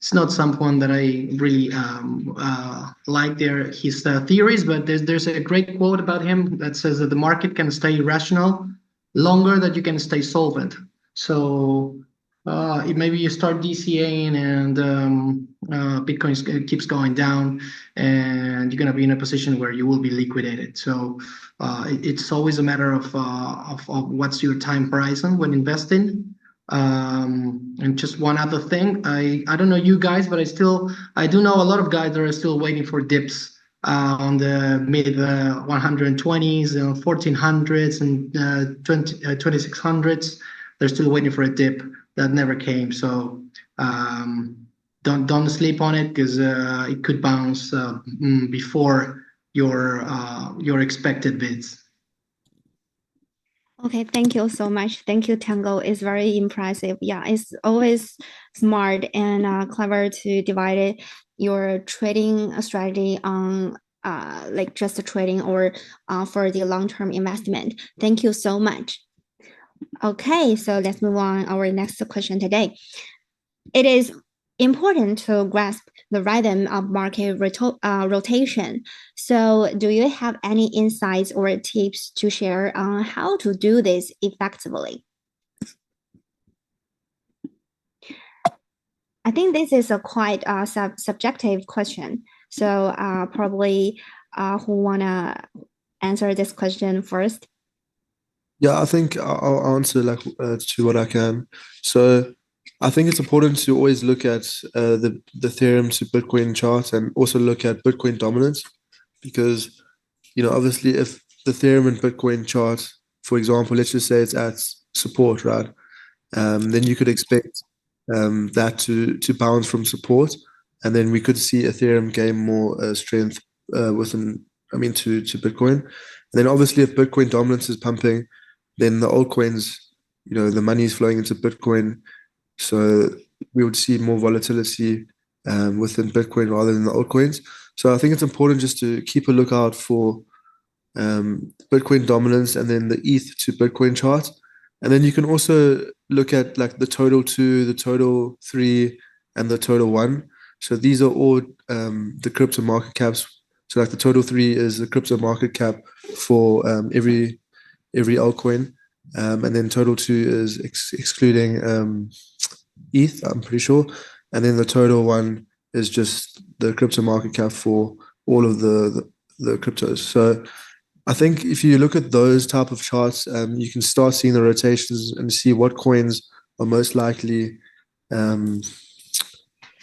it's not someone that I really like his theories, but there's a great quote about him that says that the market can stay rational longer than you can stay solvent. So maybe you start DCAing and Bitcoin keeps going down, and you're gonna be in a position where you will be liquidated. So it's always a matter of what's your time horizon when investing. And just one other thing, I don't know you guys, but I do know a lot of guys that are still waiting for dips on the mid 120s, 1400s, and 2600s. They're still waiting for a dip that never came. So don't sleep on it, because it could bounce before your expected bids. Okay, thank you so much. Thank you, Tango. It's very impressive. Yeah, it's always smart and clever to divide your trading strategy on like just the trading or for the long-term investment. Thank you so much. Okay, so let's move on our next question today. It is important to grasp the rhythm of market rotation. So do you have any insights or tips to share on how to do this effectively? I think this is a quite subjective question. So probably who wanna answer this question first? Yeah, I think I'll answer to what I can. So I think it's important to always look at the Ethereum to Bitcoin chart, and also look at Bitcoin dominance, because obviously if the Ethereum and Bitcoin chart, for example, let's just say it's at support, right? Then you could expect that to bounce from support, and then we could see Ethereum gain more strength to Bitcoin. And then obviously if Bitcoin dominance is pumping, then the altcoins, the money is flowing into Bitcoin. So we would see more volatility within Bitcoin rather than the altcoins. So I think it's important just to keep a lookout for Bitcoin dominance, and then the ETH to Bitcoin chart. And then you can also look at like the total 2, the total 3, and the total 1. So these are all the crypto market caps. So like the total 3 is the crypto market cap for every altcoin. And then total 2 is excluding ETH, I'm pretty sure. And then the total 1 is just the crypto market cap for all of the cryptos. So I think if you look at those type of charts, you can start seeing the rotations and see what coins are most likely going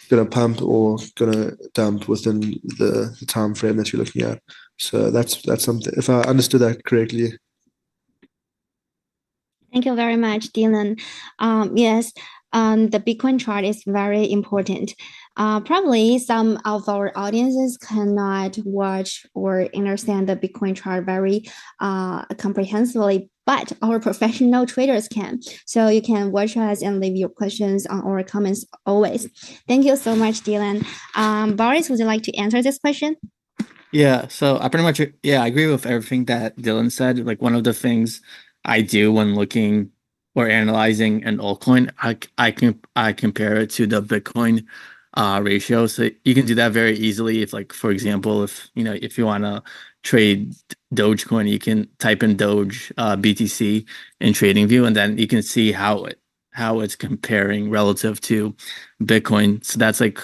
to pump or going to dump within the time frame that you're looking at. So that's something, if I understood that correctly. Thank you very much, Dylan. Yes, the Bitcoin chart is very important. Probably some of our audiences cannot watch or understand the Bitcoin chart very comprehensively, but our professional traders can. So you can watch us and leave your questions on our comments always. Thank you so much, Dylan. Boris, would you like to answer this question? Yeah, so I pretty much, I agree with everything that Dylan said. Like one of the things I do when looking or analyzing an altcoin, I compare it to the Bitcoin ratio. So you can do that very easily. If like, for example, if you want to trade Dogecoin, you can type in Doge BTC in TradingView, and then you can see how it's comparing relative to Bitcoin. So that's like,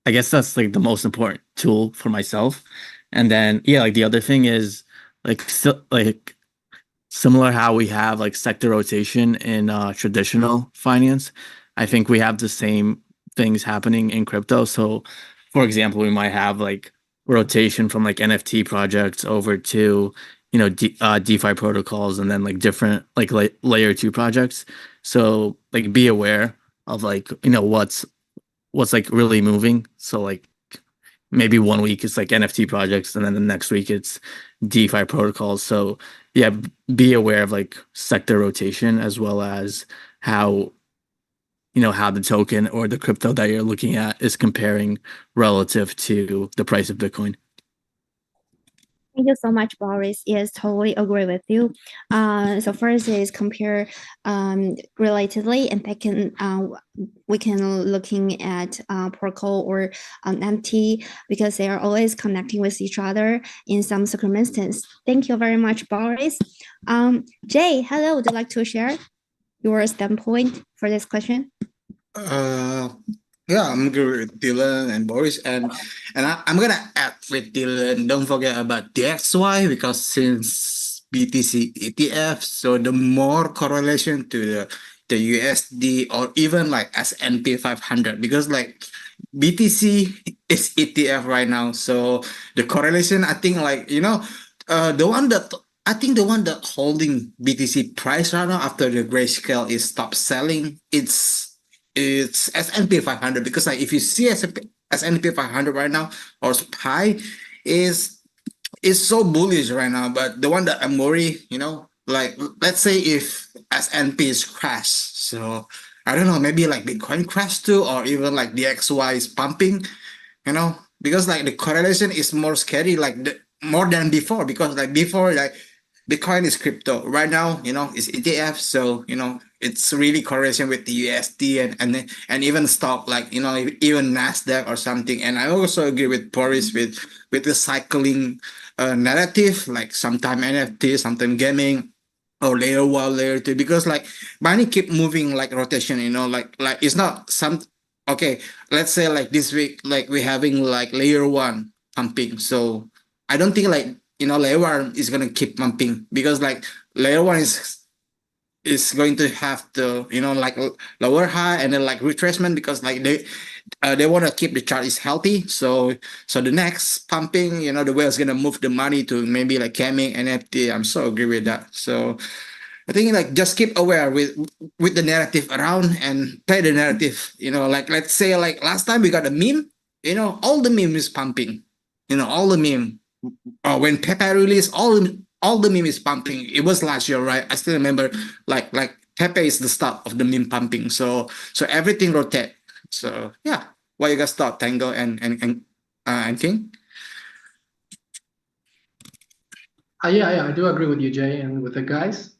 I guess that's like the most important tool for myself. And then like the other thing is like similar how we have like sector rotation in traditional finance. I think we have the same things happening in crypto. So for example, we might have like rotation from like NFT projects over to DeFi protocols, and then like different like layer 2 projects. So like be aware of like what's like really moving. So like maybe 1 week it's like NFT projects, and then the next week it's DeFi protocols. So yeah, be aware of like sector rotation, as well as how how the token or the crypto that you're looking at is comparing relative to the price of Bitcoin. Thank you so much, Boris. Yes, totally agree with you. So first is compare relatedly, and second, we can looking at protocol or MT, because they are always connecting with each other in some circumstances. Thank you very much, Boris. Jay, hello. Would you like to share your standpoint for this question? Yeah, I'm agree with Dylan and Boris, and I'm gonna add with Dylan. Don't forget about DXY, because since BTC ETF, so the more correlation to the USD or even like S&P 500, because like BTC is ETF right now, so the correlation, I think, like the one that I think the one that holding BTC price right now after the grayscale is stop selling, it's S&P 500, because like if you see S&P 500 right now, or SPY is so bullish right now. But the one that I'm worried, like let's say if S&P is crash, so I don't know, maybe like Bitcoin crash too, or even like DXY is pumping, because like the correlation is more scary, like more than before, because like before, like Bitcoin is crypto. Right now, it's ETF, so it's really correlation with the USD and even stock, like even Nasdaq or something. And I also agree with Boris with the cycling narrative, like sometime NFT, sometime gaming, or layer 1, layer 2, because like money keep moving like rotation. Like it's not some. Okay, let's say like this week, like we're having like layer 1 pumping, so I don't think like layer 1 is gonna keep pumping, because like layer 1 is going to have the like lower high and then like retracement, because like they want to keep the chart is healthy. So the next pumping, the way is gonna move the money to maybe like gaming, NFT. I'm so agree with that. So I think like just keep aware with the narrative around and play the narrative. Like let's say like last time we got a meme, all the meme is pumping. All the meme. When Pepe released, all the meme is pumping. It was last year, right? I still remember like Pepe is the start of the meme pumping. So everything rotate. So yeah. What you guys thought, Tango and King? Yeah, I do agree with you, Jay, and with the guys.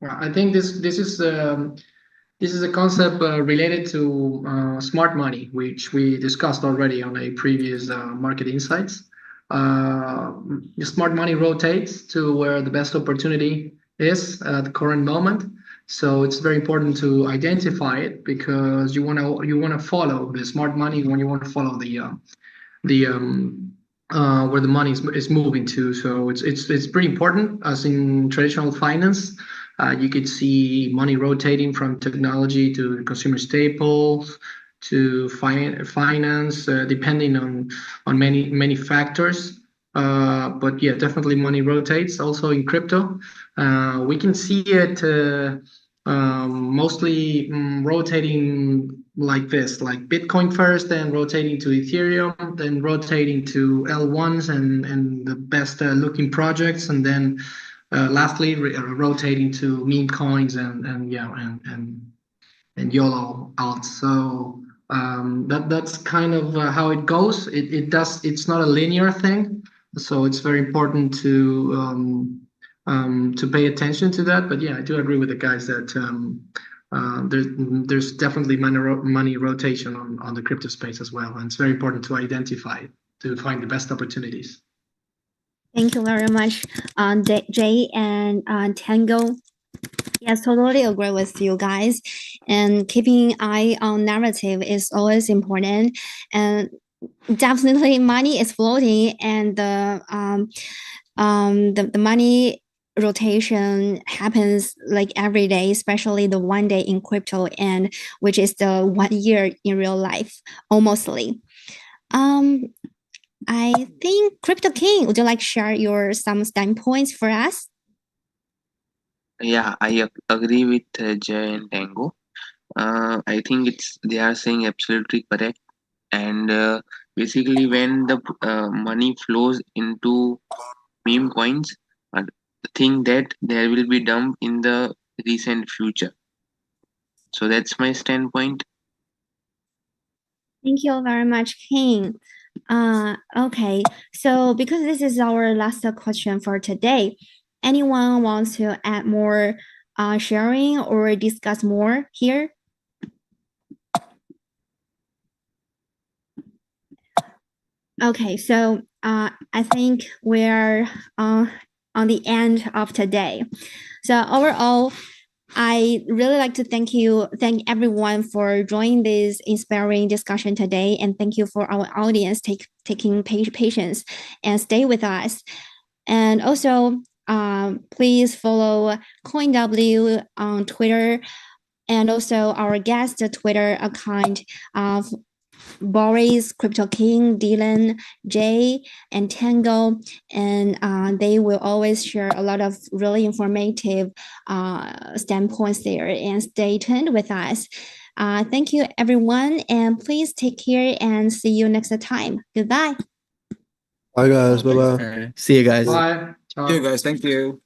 I think this is a concept related to smart money, which we discussed already on a previous market insights. Smart money rotates to where the best opportunity is at the current moment. So it's very important to identify it, because you want to follow the smart money when you want to follow the where the money is moving to. So it's pretty important. As in traditional finance, you could see money rotating from technology to consumer staples to finance, depending on many factors. But yeah, definitely money rotates. Also in crypto, we can see it mostly rotating like this, like Bitcoin first, then rotating to Ethereum, then rotating to L1s and the best looking projects, and then lastly rotating to meme coins and YOLO alts. So that's kind of how it goes. It's not a linear thing, so it's very important to pay attention to that. But yeah, I do agree with the guys that there's definitely money rotation on the crypto space as well, and it's very important to identify it, to find the best opportunities. Thank you very much, Jay and Tango. Yes, totally agree with you guys. And keeping an eye on narrative is always important. And definitely money is floating, and the money rotation happens like every day, especially the 1 day in crypto, and which is the 1 year in real life, almostly. I think Crypto King, would you like to share some standpoints for us? Yeah, I agree with Jay and Tango. I think they are saying absolutely correct, and basically when the money flows into meme coins, think that there will be dump in the recent future. So that's my standpoint. Thank you very much, King. Okay, so because this is our last question for today, anyone wants to add more sharing or discuss more here? Okay, so I think we're on the end of today. So overall, I really like to thank everyone for joining this inspiring discussion today, and thank you for our audience taking patience and stay with us. And also, please follow CoinW on Twitter, and also our guest Twitter account of Boris, Crypto King, Dylan, Jay, and Tango, and they will always share a lot of really informative standpoints there. And stay tuned with us. Thank you, everyone, and please take care and see you next time. Goodbye. Bye guys. Bye bye. All right. See you guys. Bye. You guys, thank you.